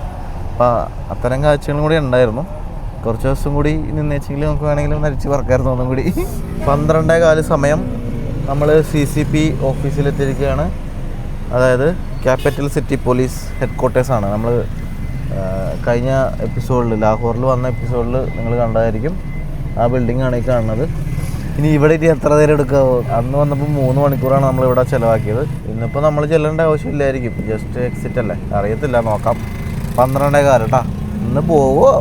[SPEAKER 1] അപ്പോൾ അത്തരം കാഴ്ചകളും കൂടി ഉണ്ടായിരുന്നു. കുറച്ച് ദിവസം കൂടി നിന്നേച്ചെങ്കിൽ നമുക്ക് വേണമെങ്കിലും നരിച്ച് പറക്കായിരുന്നു ഒന്നും കൂടി. 12:15 സമയം നമ്മൾ CCP ഓഫീസിലെത്തിയിരിക്കുകയാണ്. അതായത് ക്യാപിറ്റൽ സിറ്റി പോലീസ് ഹെഡ്ക്വാർട്ടേഴ്സാണ്. നമ്മൾ കഴിഞ്ഞ എപ്പിസോഡിൽ, ലാഹോറിൽ വന്ന എപ്പിസോഡിൽ നിങ്ങൾ കണ്ടതായിരിക്കും. ആ ബിൽഡിങ്ങാണ് ഈ കാണുന്നത്. ഇനി ഇവിടെ ഇനി എത്ര നേരം എടുക്കാമോ? അന്ന് വന്നപ്പോൾ 3 മണിക്കൂറാണ് നമ്മളിവിടെ ചിലവാക്കിയത്. ഇന്നിപ്പോൾ നമ്മൾ ചെല്ലേണ്ട ആവശ്യമില്ലായിരിക്കും, ജസ്റ്റ് എക്സിറ്റ് അല്ലേ, അറിയത്തില്ല, നോക്കാം. 12:15 കേട്ടാ. ഇന്ന് പോവോ?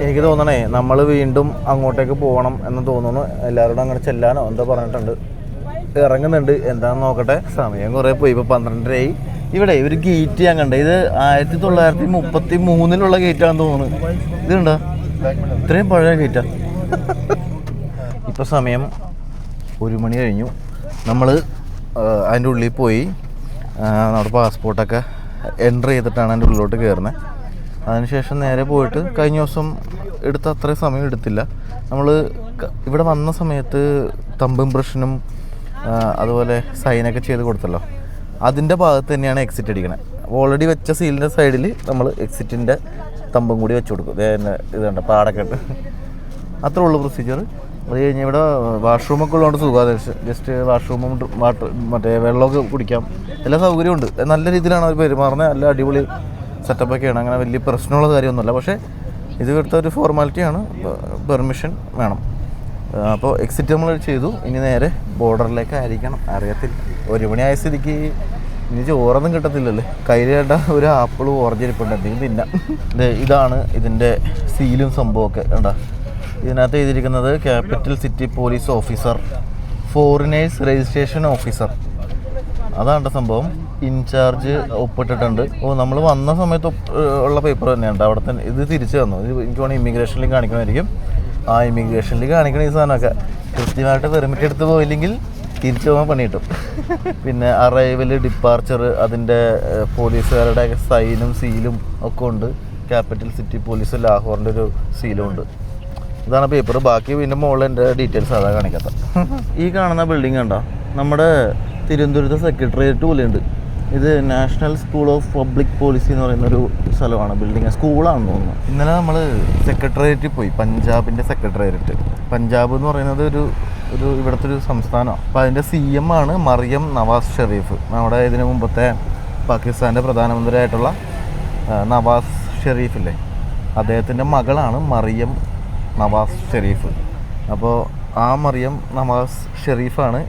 [SPEAKER 1] എനിക്ക് തോന്നണേ നമ്മൾ വീണ്ടും അങ്ങോട്ടേക്ക് പോകണം എന്ന് തോന്നുന്നു. എല്ലാവരോടും അങ്ങനെ ചെല്ലാനോ എന്തോ പറഞ്ഞിട്ടുണ്ട്. ഇറങ്ങുന്നുണ്ട്, എന്താണെന്ന് നോക്കട്ടെ. സമയം കുറേ പോയി, ഇപ്പോൾ 12:30 ഇവിടെ ഒരു ഗേറ്റ് ഞാൻ കണ്ടേ. ഇത് 1933 ഗേറ്റാണെന്ന് തോന്നുന്നു. ഇതുണ്ടോ? ഇത്രയും പഴയ ഗേറ്റാ. ഇപ്പോൾ സമയം 1 മണി കഴിഞ്ഞു. നമ്മൾ അതിൻ്റെ ഉള്ളിൽ പോയി നമ്മുടെ പാസ്പോർട്ടൊക്കെ എൻട്രി ചെയ്തിട്ടാണ് അതിൻ്റെ ഉള്ളിലോട്ട് കയറുന്നത്. അതിനുശേഷം നേരെ പോയിട്ട് കഴിഞ്ഞ ദിവസം എടുത്ത അത്രയും സമയം എടുത്തില്ല. നമ്മൾ ഇവിടെ വന്ന സമയത്ത് തമ്പ് ഇംപ്രഷനും അതുപോലെ സൈനൊക്കെ ചെയ്ത് കൊടുത്തല്ലോ, അതിൻ്റെ ഭാഗത്ത് തന്നെയാണ് എക്സിറ്റ് അടിക്കണത്. ഓൾറെഡി വെച്ച സീലിൻ്റെ സൈഡിൽ നമ്മൾ എക്സിറ്റിൻ്റെ തമ്പും കൂടി വെച്ച് കൊടുക്കും. ഇതുണ്ട് പാടൊക്കെ ഉണ്ട്. അത്രേ ഉള്ളൂ പ്രൊസീജിയർ. അത് കഴിഞ്ഞ് ഇവിടെ വാഷ്റൂമൊക്കെ ഉള്ളതുകൊണ്ട് സുഖമാണ്. ജസ്റ്റ് വാഷ്റൂമും മറ്റേ വെള്ളമൊക്കെ കുടിക്കാം, എല്ലാ സൗകര്യമുണ്ട്. നല്ല രീതിയിലാണ് അവർ പെരുമാറുന്നത്. നല്ല അടിപൊളി സെറ്റപ്പൊക്കെയാണ്. അങ്ങനെ വലിയ പ്രശ്നമുള്ള കാര്യമൊന്നുമില്ല. പക്ഷേ ഇത് ഇവിടുത്തെ ഒരു ഫോർമാലിറ്റിയാണ്, പെർമിഷൻ വേണം. അപ്പോൾ എക്സിറ്റ് നമ്മൾ ചെയ്തു. ഇനി നേരെ ബോർഡറിലേക്ക് ആയിരിക്കണം. അറിയത്തില്ല, 1 മണി ആയ സ്ഥിതിക്ക് ഇനി ചോറൊന്നും കിട്ടത്തില്ലല്ലേ. കയ്യിൽ കേട്ട ഒരു ആപ്പിൾ ഓറഞ്ചിരിപ്പുണ്ട്, എന്തെങ്കിലും തിന്നാം. ഇതാണ് ഇതിൻ്റെ സീലും സംഭവമൊക്കെ കണ്ടോ. ഇതിനകത്ത് എഴുതിയിരിക്കുന്നത് capital city police officer, foreigners registration officer. അതാണ് സംഭവം. ഇൻചാർജ് ഒപ്പിട്ടിട്ടുണ്ട്. നമ്മൾ വന്ന സമയത്ത് ഉള്ള പേപ്പർ തന്നെയുണ്ട് അവിടെ തന്നെ. ഇത് തിരിച്ചു തന്നു. ഇത് എനിക്ക് വേണമെങ്കിൽ ഇമിഗ്രേഷനിൽ കാണിക്കണമായിരിക്കും. ആ ഇമിഗ്രേഷനിൽ കാണിക്കണ ഈ സാധനമൊക്കെ കൃത്യമായിട്ട് പെർമിറ്റ് എടുത്ത് പോയില്ലെങ്കിൽ തിരിച്ചു പോകാൻ പണി കിട്ടും. പിന്നെ അറൈവൽ, ഡിപ്പാർച്ചർ, അതിൻ്റെ പോലീസുകാരുടെ സൈനും സീലും ഒക്കെ ഉണ്ട്. ക്യാപിറ്റൽ സിറ്റി പോലീസ് ലാഹോറിൻ്റെ ഒരു സീലും ഉണ്ട്. ഇതാണ് പേപ്പർ. ബാക്കി പിന്നെ മുകളിൽ എൻ്റെ ഡീറ്റെയിൽസ് അതാ കാണിക്കാത്ത. ഈ കാണുന്ന ബിൽഡിംഗ് ഉണ്ടോ, നമ്മുടെ തിരുവനന്തപുരത്തെ സെക്രട്ടേറിയറ്റ് പോലെയുണ്ട്. ഇത് national school of public policy എന്ന് പറയുന്നൊരു സ്ഥലമാണ്. ബിൽഡിങ് സ്കൂളാണെന്ന് തോന്നുന്നു. ഇന്നലെ നമ്മൾ സെക്രട്ടേറിയറ്റിൽ പോയി, പഞ്ചാബിൻ്റെ സെക്രട്ടേറിയറ്റ്. പഞ്ചാബ് എന്ന് പറയുന്നത് ഒരു ഇവിടുത്തെ ഒരു സംസ്ഥാനമാണ്. അപ്പോൾ അതിൻ്റെ CM ആണ് മറിയം നവാസ് ഷെരീഫ്. നമ്മുടെ ഇതിനു മുമ്പത്തെ പാകിസ്ഥാൻ്റെ പ്രധാനമന്ത്രിയായിട്ടുള്ള നവാസ് ഷെരീഫില്ലേ, അദ്ദേഹത്തിൻ്റെ മകളാണ് മറിയം നവാസ് ഷെരീഫ്. അപ്പോൾ ആ മറിയം നവാസ് ഷെരീഫാണ്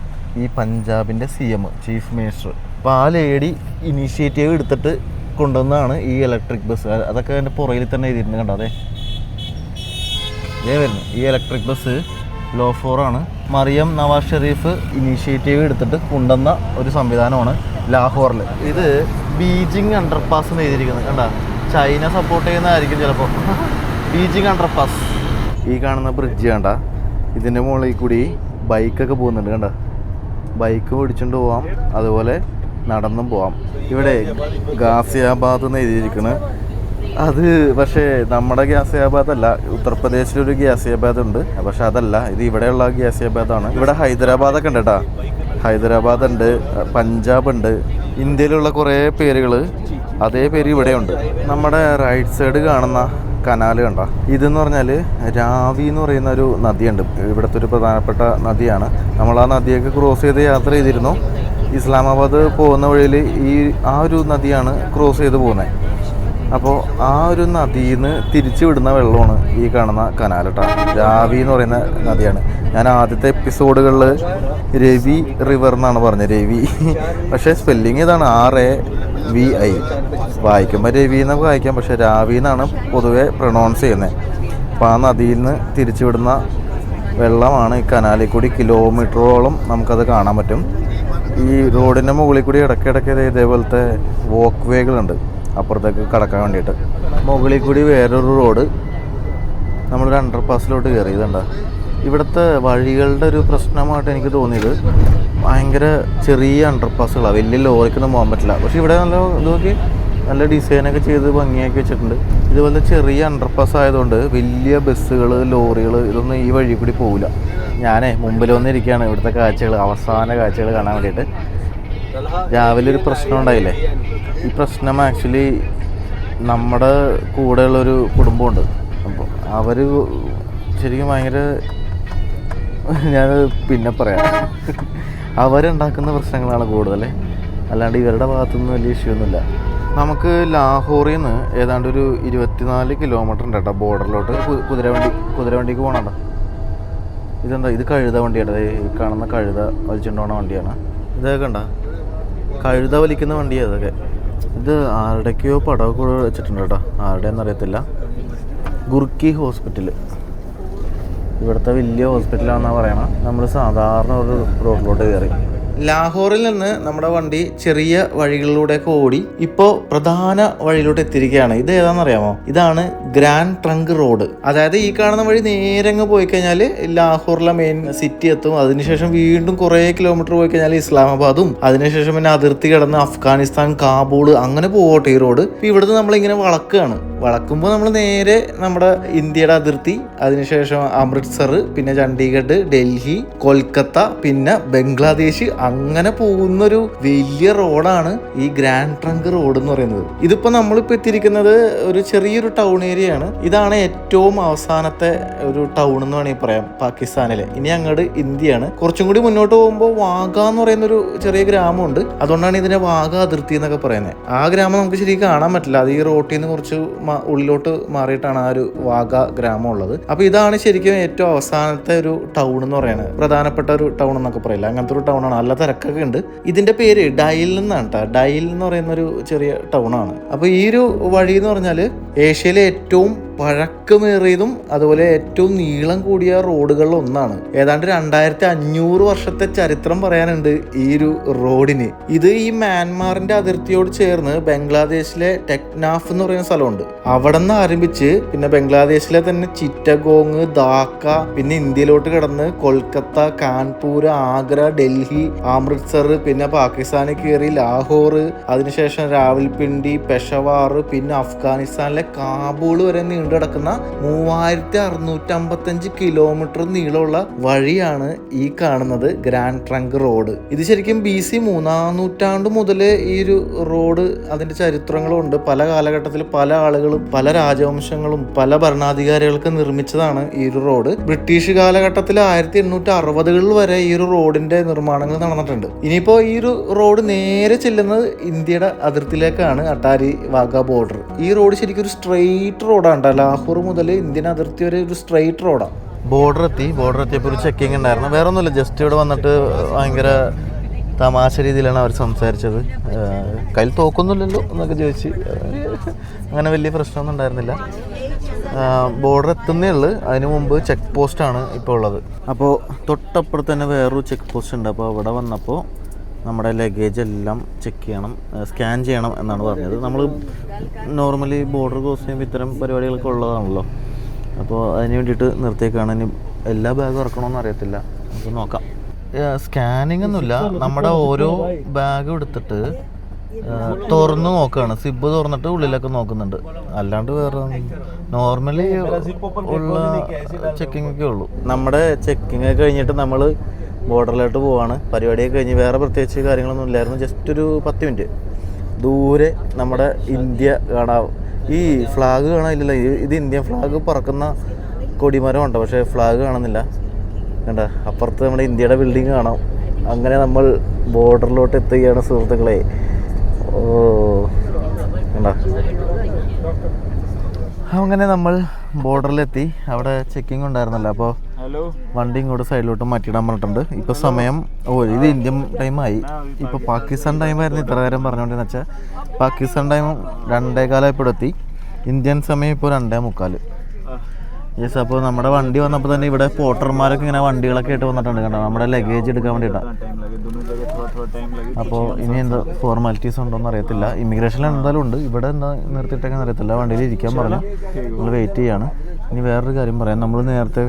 [SPEAKER 1] ഈ പഞ്ചാബിൻ്റെ CM, ചീഫ് മിനിസ്റ്റർ. അപ്പോൾ ആ ലേഡി ഇനീഷ്യേറ്റീവ് എടുത്തിട്ട് കൊണ്ടുവന്നതാണ് ഈ ഇലക്ട്രിക് ബസ്. അതൊക്കെ അതിൻ്റെ പുറകിൽ തന്നെ എഴുതിയിട്ടുണ്ട്, കണ്ടോ. അതേ വരുന്നു. ഈ ഇലക്ട്രിക് ബസ് ലോഫോറാണ്. മറിയം നവാസ് ഷെരീഫ് ഇനീഷ്യേറ്റീവ് എടുത്തിട്ട് കൊണ്ടുവന്ന ഒരു സംവിധാനമാണ് ലാഹോറിൽ. ഇത് ബീജിംഗ് അണ്ടർപാസ് എന്ന് എഴുതിയിരിക്കുന്നത് കണ്ടോ. ചൈന സപ്പോർട്ട് ചെയ്യുന്നതായിരിക്കും ചിലപ്പോൾ. Beijing underpass. ഈ കാണുന്ന ബ്രിഡ്ജ് കണ്ട, ഇതിൻ്റെ മുകളിൽ കൂടി ബൈക്കൊക്കെ പോകുന്നുണ്ട് കണ്ട. ബൈക്ക് ഓടിച്ചുകൊണ്ട് പോവാം, അതുപോലെ നടന്നും പോവാം. ഇവിടെ ഗാസിയാബാദ് എന്ന് എഴുതിയിരിക്കുന്നത്. അത് പക്ഷേ നമ്മുടെ ഗാസിയാബാദ് അല്ല, ഉത്തർപ്രദേശിലൊരു ഗാസിയാബാദ് ഉണ്ട്. പക്ഷെ അതല്ല, ഇത് ഇവിടെയുള്ള ഗാസിയാബാദാണ്. ഇവിടെ ഹൈദരാബാദൊക്കെ ഉണ്ട് കേട്ടോ. ഹൈദരാബാദ് ഉണ്ട്, പഞ്ചാബ് ഉണ്ട്. ഇന്ത്യയിലുള്ള കുറേ പേരുകൾ അതേ പേര് ഇവിടെയുണ്ട്. നമ്മുടെ റൈറ്റ് സൈഡ് കാണുന്ന കനാല് കണ്ട, ഇതെന്ന് പറഞ്ഞാൽ രാവി എന്ന് പറയുന്ന ഒരു നദിയുണ്ട്. ഇവിടുത്തെ ഒരു പ്രധാനപ്പെട്ട നദിയാണ്. നമ്മൾ ആ നദിയൊക്കെ ക്രോസ് ചെയ്ത് യാത്ര ചെയ്തിരുന്നു. ഇസ്ലാമാബാദ് പോകുന്ന വഴിയിൽ ആ ഒരു നദിയാണ് ക്രോസ് ചെയ്ത് പോകുന്നത്. അപ്പോൾ ആ ഒരു നദിയിൽ നിന്ന് തിരിച്ചു വിടുന്ന വെള്ളമാണ് ഈ കാണുന്ന കനാൽ കേട്ടോ. രാവി എന്ന് പറയുന്ന നദിയാണ്. ഞാൻ ആദ്യത്തെ എപ്പിസോഡുകളിൽ രവി റിവർ എന്നാണ് പറഞ്ഞത്, രവി. പക്ഷേ സ്പെല്ലിങ് ഇതാണ് RAVI. വായിക്കുമ്പോൾ രവി എന്നൊക്കെ വായിക്കാം, പക്ഷേ രാവി എന്നാണ് പൊതുവെ പ്രൊണൗൺസ് ചെയ്യുന്നത്. അപ്പോൾ ആ നദിയിൽ നിന്ന് തിരിച്ചു വിടുന്ന വെള്ളമാണ് ഈ കനാലിൽ കൂടി കിലോമീറ്ററോളം നമുക്കത് കാണാൻ പറ്റും. ഈ റോഡിൻ്റെ മുകളിൽ കൂടി ഇടയ്ക്കിടയ്ക്ക് ഇതേപോലത്തെ വോക്ക് വേകളുണ്ട് അപ്പുറത്തേക്ക് കടക്കാൻ വേണ്ടിയിട്ട്. മുകളിൽ കൂടി വേറൊരു റോഡ്, നമ്മളൊരു അണ്ടർപാസിലോട്ട് കയറി. ഇതുണ്ട ഇവിടുത്തെ വഴികളുടെ ഒരു പ്രശ്നമായിട്ട് എനിക്ക് തോന്നിയത് ഭയങ്കര ചെറിയ അണ്ടർപാസുകളാണ്. വലിയ ലോറിക്കൊന്നും പോകാൻ പറ്റില്ല. പക്ഷേ ഇവിടെ നല്ല ഇതൊക്കെ നല്ല ഡിസൈനൊക്കെ ചെയ്ത് ഭംഗിയാക്കി വെച്ചിട്ടുണ്ട്. ഇതുപോലെ ചെറിയ അണ്ടർപാസ് ആയതുകൊണ്ട് വലിയ ബസ്സുകൾ, ലോറികൾ ഇതൊന്നും ഈ വഴി കൂടി പോകില്ല. ഞാനേ മുമ്പിൽ വന്നിരിക്കുകയാണ് ഇവിടുത്തെ കാഴ്ചകൾ, അവസാന കാഴ്ചകൾ കാണാൻ വേണ്ടിയിട്ട്. രാവിലെ ഒരു പ്രശ്നം ഉണ്ടായില്ലേ, ഈ പ്രശ്നം ആക്ച്വലി നമ്മുടെ കൂടെയുള്ളൊരു കുടുംബമുണ്ട്. അപ്പോൾ അവർ ശരിക്കും ഭയങ്കര, ഞാൻ പിന്നെ പറയാം, അവരുണ്ടാക്കുന്ന പ്രശ്നങ്ങളാണ് കൂടുതൽ, അല്ലാണ്ട് ഇവരുടെ ഭാഗത്തുനിന്ന് വലിയ ഇഷ്യൂ ഒന്നുമില്ല. നമുക്ക് ലാഹോറിൽ നിന്ന് ഏതാണ്ട് ഒരു 24 കിലോമീറ്റർ ഉണ്ട് കേട്ടോ ബോർഡറിലോട്ട്. കുതിരവണ്ടിക്ക് പോകണുണ്ടോ? ഇതെന്താ, ഇത് കഴുത വണ്ടിയാണ്. ഈ കാണുന്ന കഴുത വലിച്ചുകൊണ്ട് പോണ വണ്ടിയാണ്. ഇതൊക്കെ കണ്ട കഴുത വലിക്കുന്ന വണ്ടിയാണ് ഇതൊക്കെ. ഇത് ആരുടെയൊക്കെയോ പടമൊക്കെ കൂടെ വെച്ചിട്ടുണ്ട് കേട്ടോ, ആരുടെയെന്ന് അറിയത്തില്ല. ഗുർക്കി ഹോസ്പിറ്റൽ ഇവിടുത്തെ വലിയ ഹോസ്പിറ്റലാണെന്നാണ് പറയണത്. നമ്മൾ സാധാരണ ഒരു റോഡിലോട്ട് കയറി. ലാഹോറിൽ നിന്ന് നമ്മുടെ വണ്ടി ചെറിയ വഴികളിലൂടെയൊക്കെ ഓടി ഇപ്പോൾ പ്രധാന വഴിയിലോട്ട് എത്തിയിരിക്കുകയാണ്. ഇത് ഏതാണെന്നറിയാമോ? ഇതാണ് ഗ്രാൻഡ് ട്രങ്ക് റോഡ്. അതായത് ഈ കാണുന്ന വഴി നേരെ അങ്ങ് പോയി കഴിഞ്ഞാൽ ലാഹോറിലെ മെയിൻ സിറ്റി എത്തും. അതിനുശേഷം വീണ്ടും കുറേ കിലോമീറ്റർ പോയി കഴിഞ്ഞാൽ ഇസ്ലാമാബാദും, അതിനുശേഷം പിന്നെ അതിർത്തി കിടന്ന് അഫ്ഗാനിസ്ഥാൻ, കാബൂൾ, അങ്ങനെ പോകട്ടെ ഈ റോഡ്. ഇവിടുന്ന് നമ്മളിങ്ങനെ വളക്കുകയാണ്. വളക്കുമ്പോൾ നമ്മൾ നേരെ നമ്മുടെ ഇന്ത്യയുടെ അതിർത്തി, അതിനുശേഷം അമൃത്സർ, പിന്നെ ചണ്ഡീഗഡ്, ഡൽഹി, കൊൽക്കത്ത, പിന്നെ ബംഗ്ലാദേശ്, അങ്ങനെ പോകുന്നൊരു വലിയ റോഡാണ് ഈ ഗ്രാൻഡ് ട്രങ്ക് റോഡ് എന്ന് പറയുന്നത്. ഇതിപ്പോൾ നമ്മളിപ്പോൾ എത്തിയിരിക്കുന്നത് ഒരു ചെറിയൊരു ടൗൺ ഏരിയയാണ്. ഇതാണ് ഏറ്റവും അവസാനത്തെ ഒരു ടൗൺ എന്ന് വേണമെങ്കിൽ പറയാം പാകിസ്ഥാനിലെ. ഇനി അങ്ങോട്ട് ഇന്ത്യയാണ്. കുറച്ചും കൂടി മുന്നോട്ട് പോകുമ്പോൾ വാഗ എന്ന് പറയുന്നൊരു ചെറിയ ഗ്രാമമുണ്ട്. അതുകൊണ്ടാണ് ഇതിനെ വാഗ അതിർത്തി എന്നൊക്കെ പറയുന്നത്. ആ ഗ്രാമം നമുക്ക് ശരിക്കും കാണാൻ പറ്റില്ല. അത് ഈ റോട്ടിൽ നിന്ന് കുറച്ച് ഉള്ളിലോട്ട് മാറിയിട്ടാണ് ആ ഒരു വാഗ ഗ്രാമം ഉള്ളത്. അപ്പോൾ ഇതാണ് ശരിക്കും ഏറ്റവും അവസാനത്തെ ഒരു ടൗൺ എന്ന് പറയുന്നത്. പ്രധാനപ്പെട്ട ഒരു ടൗൺ എന്നൊക്കെ പറയില്ല, അങ്ങനത്തെ ഒരു ടൗണാണ്. നല്ല തിരക്കൊക്കെ ഉണ്ട്. ഇതിന്റെ പേര് ഡൈൽ നിന്നാണ് കേട്ടോ. ഡൈൽ എന്ന് പറയുന്ന ഒരു ചെറിയ ടൗണാണ്. അപ്പോൾ ഈ ഒരു വഴി എന്ന് പറഞ്ഞാൽ ഏഷ്യയിലെ ഏറ്റവും പഴക്കമേറിയതും അതുപോലെ ഏറ്റവും നീളം കൂടിയ റോഡുകളിൽ ഒന്നാണ്. ഏതാണ്ട് 2500 വർഷത്തെ ചരിത്രം പറയാനുണ്ട് ഈ ഒരു റോഡിന്. ഇത് ഈ മ്യാൻമാറിന്റെ അതിർത്തിയോട് ചേർന്ന് ബംഗ്ലാദേശിലെ ടെക്നാഫ് എന്ന് പറയുന്ന സ്ഥലമുണ്ട്. അവിടെ നിന്ന് ആരംഭിച്ച് പിന്നെ ബംഗ്ലാദേശിലെ തന്നെ ചിറ്റഗോങ്, ധാക്ക, പിന്നെ ഇന്ത്യയിലോട്ട് കിടന്ന് കൊൽക്കത്ത, കാൺപൂർ, ആഗ്ര, ഡൽഹി, അമൃത്സർ, പിന്നെ പാകിസ്ഥാനിൽ കയറി ലാഹോർ, അതിനുശേഷം രാവൽപിണ്ടി, പെഷവാർ, പിന്നെ അഫ്ഗാനിസ്ഥാനിലെ കാബൂൾ വരെ കിടക്കുന്ന 3655 കിലോമീറ്റർ നീളമുള്ള വഴിയാണ് ഈ കാണുന്നത് ഗ്രാൻഡ് ട്രങ്ക് റോഡ്. ഇത് ശരിക്കും BC 3-ാം നൂറ്റാണ്ട് മുതൽ ഈ ഒരു റോഡ് അതിന്റെ ചരിത്രങ്ങളുണ്ട്. പല കാലഘട്ടത്തിൽ പല ആളുകളും പല രാജവംശങ്ങളും പല ഭരണാധികാരികൾക്ക് നിർമ്മിച്ചതാണ് ഈ ഒരു റോഡ്. ബ്രിട്ടീഷ് കാലഘട്ടത്തിൽ 1860-കളിൽ വരെ ഈ ഒരു റോഡിന്റെ നിർമ്മാണങ്ങൾ നടന്നിട്ടുണ്ട്. ഇനിയിപ്പോ ഈ ഒരു റോഡ് നേരെ ചെല്ലുന്നത് ഇന്ത്യയുടെ അതിർത്തിയിലേക്കാണ്, അട്ടാരി വാഗ ബോർഡർ. ഈ റോഡ് ശരിക്കും ഒരു സ്ട്രെയിറ്റ് റോഡാണ്. ലാഹോർ മുതൽ ഇന്ത്യൻ അതിർത്തി വരെ ഒരു സ്ട്രെയിറ്റ് റോഡാണ്. ബോർഡർ എത്തിയപ്പോൾ ഒരു ചെക്കിങ് ഉണ്ടായിരുന്നു. വേറെ ഒന്നുമില്ല, ജസ്റ്റ് ഇവിടെ വന്നിട്ട് ഭയങ്കര തമാശ രീതിയിലാണ് അവർ സംസാരിച്ചത്. കയ്യിൽ തോക്കൊന്നുമില്ലല്ലോ എന്നൊക്കെ ചോദിച്ച്. അങ്ങനെ വലിയ പ്രശ്നമൊന്നും ഉണ്ടായിരുന്നില്ല. ബോർഡർ എത്തുന്നേ ഉള്ളൂ. അതിന് മുമ്പ് ചെക്ക് പോസ്റ്റാണ് ഇപ്പോൾ ഉള്ളത്. അപ്പോൾ തൊട്ടപ്പുറത്ത് തന്നെ വേറൊരു ചെക്ക് പോസ്റ്റ് ഉണ്ട്. അപ്പോൾ അവിടെ വന്നപ്പോൾ നമ്മുടെ ലഗേജ് എല്ലാം ചെക്ക് ചെയ്യണം, സ്കാൻ ചെയ്യണം എന്നാണ് പറഞ്ഞത്. നമ്മൾ നോർമലി ബോർഡർ ക്രോസ് ചെയ്യുമ്പോൾ ഇത്തരം പരിപാടികളൊക്കെ ഉള്ളതാണല്ലോ. അപ്പോൾ അതിന് വേണ്ടിയിട്ട് നിർത്തിയേക്കാണ്. ഇനി എല്ലാ ബാഗും ഇറക്കണമെന്ന് അറിയത്തില്ല, നമുക്ക് നോക്കാം. സ്കാനിങ് ഒന്നുമില്ല, നമ്മുടെ ഓരോ ബാഗും എടുത്തിട്ട് തുറന്ന് നോക്കുകയാണ്. സിബ് തുറന്നിട്ട് ഉള്ളിലൊക്കെ നോക്കുന്നുണ്ട്. അല്ലാണ്ട് വേറെ നോർമലി ഉള്ള ചെക്കിംഗ് ഒക്കെ ഉള്ളൂ. നമ്മുടെ ചെക്കിങ് കഴിഞ്ഞിട്ട് നമ്മൾ ബോർഡറിലോട്ട് പോവാണ്. പരിപാടിയൊക്കെ കഴിഞ്ഞ് വേറെ പ്രത്യേകിച്ച് കാര്യങ്ങളൊന്നും ഇല്ലായിരുന്നു. ജസ്റ്റ് ഒരു 10 മിനിറ്റ് ദൂരെ നമ്മുടെ ഇന്ത്യ കാണാം. ഈ ഫ്ലാഗ് കാണാനില്ലല്ലോ. ഇത് ഇന്ത്യൻ ഫ്ലാഗ് പറക്കുന്ന കൊടിമരം ഉണ്ടോ, പക്ഷേ ഫ്ലാഗ് കാണുന്നില്ല. കണ്ട അപ്പുറത്ത് നമ്മുടെ ഇന്ത്യയുടെ ബിൽഡിങ് കാണാം. അങ്ങനെ നമ്മൾ ബോർഡറിലോട്ട് എത്തുകയാണ് സുഹൃത്തുക്കളെ. ഓ കണ്ട അങ്ങനെ നമ്മൾ ബോർഡറിലെത്തി. അവിടെ ചെക്കിംഗ് ഉണ്ടായിരുന്നല്ലോ, അപ്പോൾ വണ്ടി ഇങ്ങോട്ട് സൈഡിലോട്ട് മാറ്റിയിടാൻ പറഞ്ഞിട്ടുണ്ട്. ഇപ്പോൾ സമയം ഇത് ഇന്ത്യൻ ടൈമായി. ഇപ്പോൾ പാകിസ്ഥാൻ ടൈമായിരുന്നു ഇത്ര നേരം പറഞ്ഞുകൊണ്ടെന്ന് വെച്ചാൽ. പാകിസ്ഥാൻ ടൈം 2:15 ഇപ്പോൾ എത്തി. ഇന്ത്യൻ സമയം ഇപ്പോൾ 2:45. യെസ്. അപ്പോൾ നമ്മുടെ വണ്ടി വന്നപ്പോൾ തന്നെ ഇവിടെ പോർട്ടർമാരൊക്കെ ഇങ്ങനെ വണ്ടികളൊക്കെ ആയിട്ട് വന്നിട്ടുണ്ട് കണ്ടോ, നമ്മുടെ ലഗേജ് എടുക്കാൻ വേണ്ടിയിട്ടാണ്. അപ്പോൾ ഇനി എന്താ ഫോർമാലിറ്റീസ് ഉണ്ടോയെന്ന് അറിയത്തില്ല. ഇമിഗ്രേഷനിൽ എന്തായാലും ഉണ്ട്, ഇവിടെ എന്താ നിർത്തിയിട്ടൊക്കെ അറിയത്തില്ല. വണ്ടിയിൽ ഇരിക്കാൻ പറഞ്ഞു, നമ്മൾ വെയിറ്റ് ചെയ്യാണ്. ഇനി വേറൊരു കാര്യം പറയാം, നമ്മൾ നേരത്തെ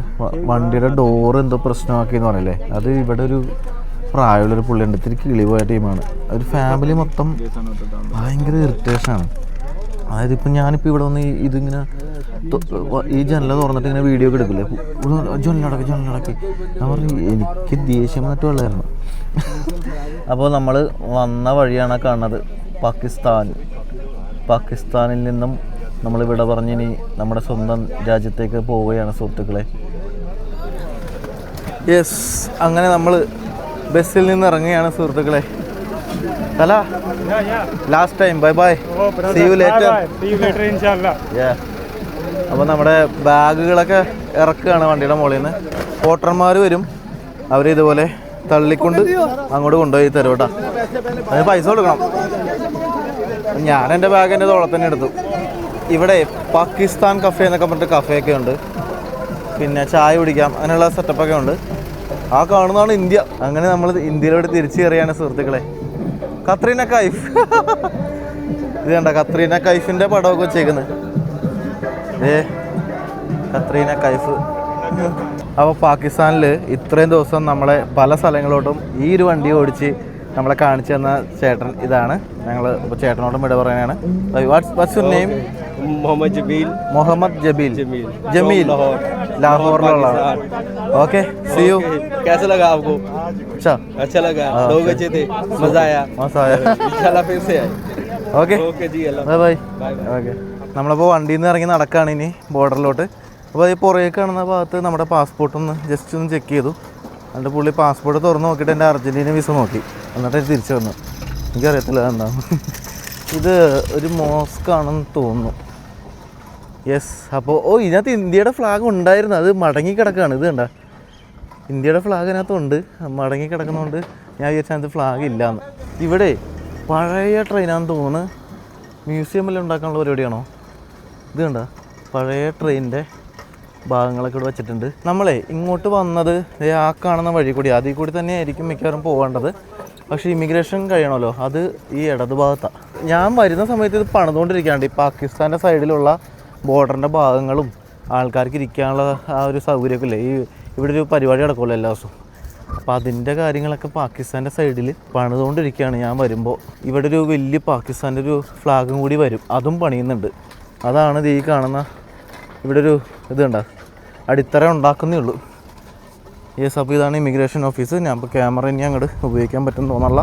[SPEAKER 1] വണ്ടിയുടെ ഡോറ് എന്തോ പ്രശ്നമാക്കിയെന്ന് പറയില്ലേ, അത് ഇവിടെ ഒരു പ്രായമുള്ളൊരു പുള്ളിയുണ്ട്, ഇത്തിരി കിളിപോയ ടീമാണ്. ഒരു ഫാമിലി മൊത്തം ഭയങ്കര ഇറിറ്റേഷനാണ്. അതായത് ഇപ്പം ഞാനിപ്പോൾ ഇവിടെ വന്ന് ഇതിങ്ങനെ ഈ ജനല തുറന്നിട്ട് ഇങ്ങനെ വീഡിയോ ഒക്കെ എടുക്കില്ലേ, ജനലടക്കി ഞാൻ പറഞ്ഞു എനിക്ക് ദേഷ്യം മറ്റുള്ളായിരുന്നു. അപ്പോൾ നമ്മൾ വന്ന വഴിയാണ് കാണുന്നത് പാകിസ്ഥാനിൽ നിന്നും നമ്മളിവിടെ പറഞ്ഞിനി നമ്മുടെ സ്വന്തം രാജ്യത്തേക്ക് പോവുകയാണ് സുഹൃത്തുക്കളെ. യെസ്, അങ്ങനെ നമ്മൾ ബസ്സിൽ നിന്ന് ഇറങ്ങുകയാണ് സുഹൃത്തുക്കളെ. തല last time bye bye, see you later ഇൻഷാല്ലാ. അപ്പോൾ നമ്മുടെ ബാഗുകളൊക്കെ ഇറക്കുകയാണ് വണ്ടിയുടെ മുകളിൽ നിന്ന്. പോട്ടർമാർ വരും, അവർ ഇതുപോലെ തള്ളിക്കൊണ്ട് അങ്ങോട്ട് കൊണ്ടുപോയി തരും കേട്ടോ. അതിന് പൈസ കൊടുക്കണം. ഞാൻ എൻ്റെ ബാഗ് എൻ്റെ തോളെ തന്നെ എടുത്തു. ഇവിടെ പാകിസ്ഥാൻ കഫേ എന്നൊക്കെ പറഞ്ഞിട്ട് കഫേയൊക്കെ ഉണ്ട്, പിന്നെ ചായ കുടിക്കാം, അങ്ങനെയുള്ള സെറ്റപ്പൊക്കെ ഉണ്ട്. ആ കാണുന്നതാണ് ഇന്ത്യ. അങ്ങനെ നമ്മൾ ഇന്ത്യയിലോട്ട് തിരിച്ചു കയറിയാണ് സുഹൃത്തുക്കളെ. കത്രീന കൈഫ് ഇത് കണ്ട, കത്രീന കൈഫിൻ്റെ പടമൊക്കെ വെച്ചേക്കുന്നത്. കത്രീന കൈഫ്. അപ്പോൾ പാകിസ്ഥാനിൽ ഇത്രയും ദിവസം നമ്മളെ പല സ്ഥലങ്ങളോട്ടും ഈ ഒരു വണ്ടി ഓടിച്ച് നമ്മളെ കാണിച്ചു തന്ന ചേട്ടൻ ഇതാണ്. ഞങ്ങൾ ഇപ്പോൾ ചേട്ടനോടും വിട പറയാനാണ്. What's your name? Mohammed Jameel Lahore. Okay, see you.
[SPEAKER 4] कैसा लगा आपको? अच्छा लगा. लोग अच्छे थे, मजा आया. इंशाल्लाह फिर से आए.
[SPEAKER 1] ഓക്കെ
[SPEAKER 4] जी,
[SPEAKER 1] ബൈ ബൈ. ഓക്കെ, നമ്മളിപ്പോൾ വണ്ടിയിൽ നിന്ന് ഇറങ്ങി നടക്കുകയാണ് ഇനി ബോർഡറിലോട്ട്. അപ്പോൾ ഈ പുറകെ കാണുന്ന ഭാഗത്ത് നമ്മുടെ പാസ്പോർട്ട് ഒന്ന് ജസ്റ്റ് ഒന്ന് ചെക്ക് ചെയ്തു. എന്നിട്ട് പുള്ളി പാസ്പോർട്ട് തുറന്ന് നോക്കിയിട്ട് എൻ്റെ അർജൻറ്റീന വിസ നോക്കി, എന്നിട്ട് തിരിച്ചു വന്നു. എനിക്കറിയത്തില്ല എന്താ. ഇത് ഒരു മോസ്ക് ആണെന്ന് തോന്നുന്നു. യെസ്. അപ്പോൾ ഇതിനകത്ത് ഇന്ത്യയുടെ ഫ്ലാഗ് ഉണ്ടായിരുന്നു, അത് മടങ്ങി കിടക്കുകയാണ്. ഇത് കണ്ട, ഇന്ത്യയുടെ ഫ്ലാഗ് ഇതിനകത്തുണ്ട്, മടങ്ങി കിടക്കുന്നതുകൊണ്ട് ഞാൻ വിചാരിച്ചാൽ അത് ഫ്ലാഗ് ഇല്ലയെന്ന്. ഇവിടെ പഴയ ട്രെയിനാണെന്ന് തോന്നുന്നു. മ്യൂസിയമെല്ലാം ഉണ്ടാക്കാനുള്ള പരിപാടിയാണോ? ഇത് കണ്ട, പഴയ ട്രെയിനിൻ്റെ ഭാഗങ്ങളൊക്കെ ഇവിടെ വെച്ചിട്ടുണ്ട്. നമ്മളെ ഇങ്ങോട്ട് വന്നത് ആ കാണുന്ന വഴി കൂടി, അതിൽ കൂടി തന്നെ ആയിരിക്കും മിക്കവാറും പോകേണ്ടത്. പക്ഷേ ഇമിഗ്രേഷൻ കഴിയണമല്ലോ, അത് ഈ ഇടത് ഭാഗത്താണ്. ഞാൻ വരുന്ന സമയത്ത് ഇത് പണിതുകൊണ്ടിരിക്കുകയാണ്. ഈ പാകിസ്ഥാൻ്റെ സൈഡിലുള്ള ബോർഡറിൻ്റെ ഭാഗങ്ങളും ആൾക്കാർക്ക് ഇരിക്കാനുള്ള ആ ഒരു സൗകര്യമൊക്കെ ഇല്ലേ, ഇവിടെ ഒരു പരിപാടി നടക്കുമല്ലോ എല്ലാ ദിവസവും. അപ്പോൾ അതിൻ്റെ കാര്യങ്ങളൊക്കെ പാകിസ്ഥാൻ്റെ സൈഡിൽ പണിതുകൊണ്ടിരിക്കുകയാണ്. ഞാൻ വരുമ്പോൾ ഇവിടെ ഒരു വലിയ പാകിസ്ഥാൻ്റെ ഒരു ഫ്ലാഗും കൂടി വരും, അതും പണിയുന്നുണ്ട്. അതാണ് ഈ കാണുന്ന ഇവിടെ ഒരു ഇത് കണ്ട, അടിത്തറ ഉണ്ടാക്കുന്നേ ഉള്ളൂ. യെസ്. അപ്പോൾ ഇതാണ് ഇമിഗ്രേഷൻ ഓഫീസ്. ഞാൻ ഇപ്പോൾ ക്യാമറ ഇനി അങ്ങോട്ട് ഉപയോഗിക്കാൻ പറ്റുമെന്ന് തോന്നുന്നുള്ള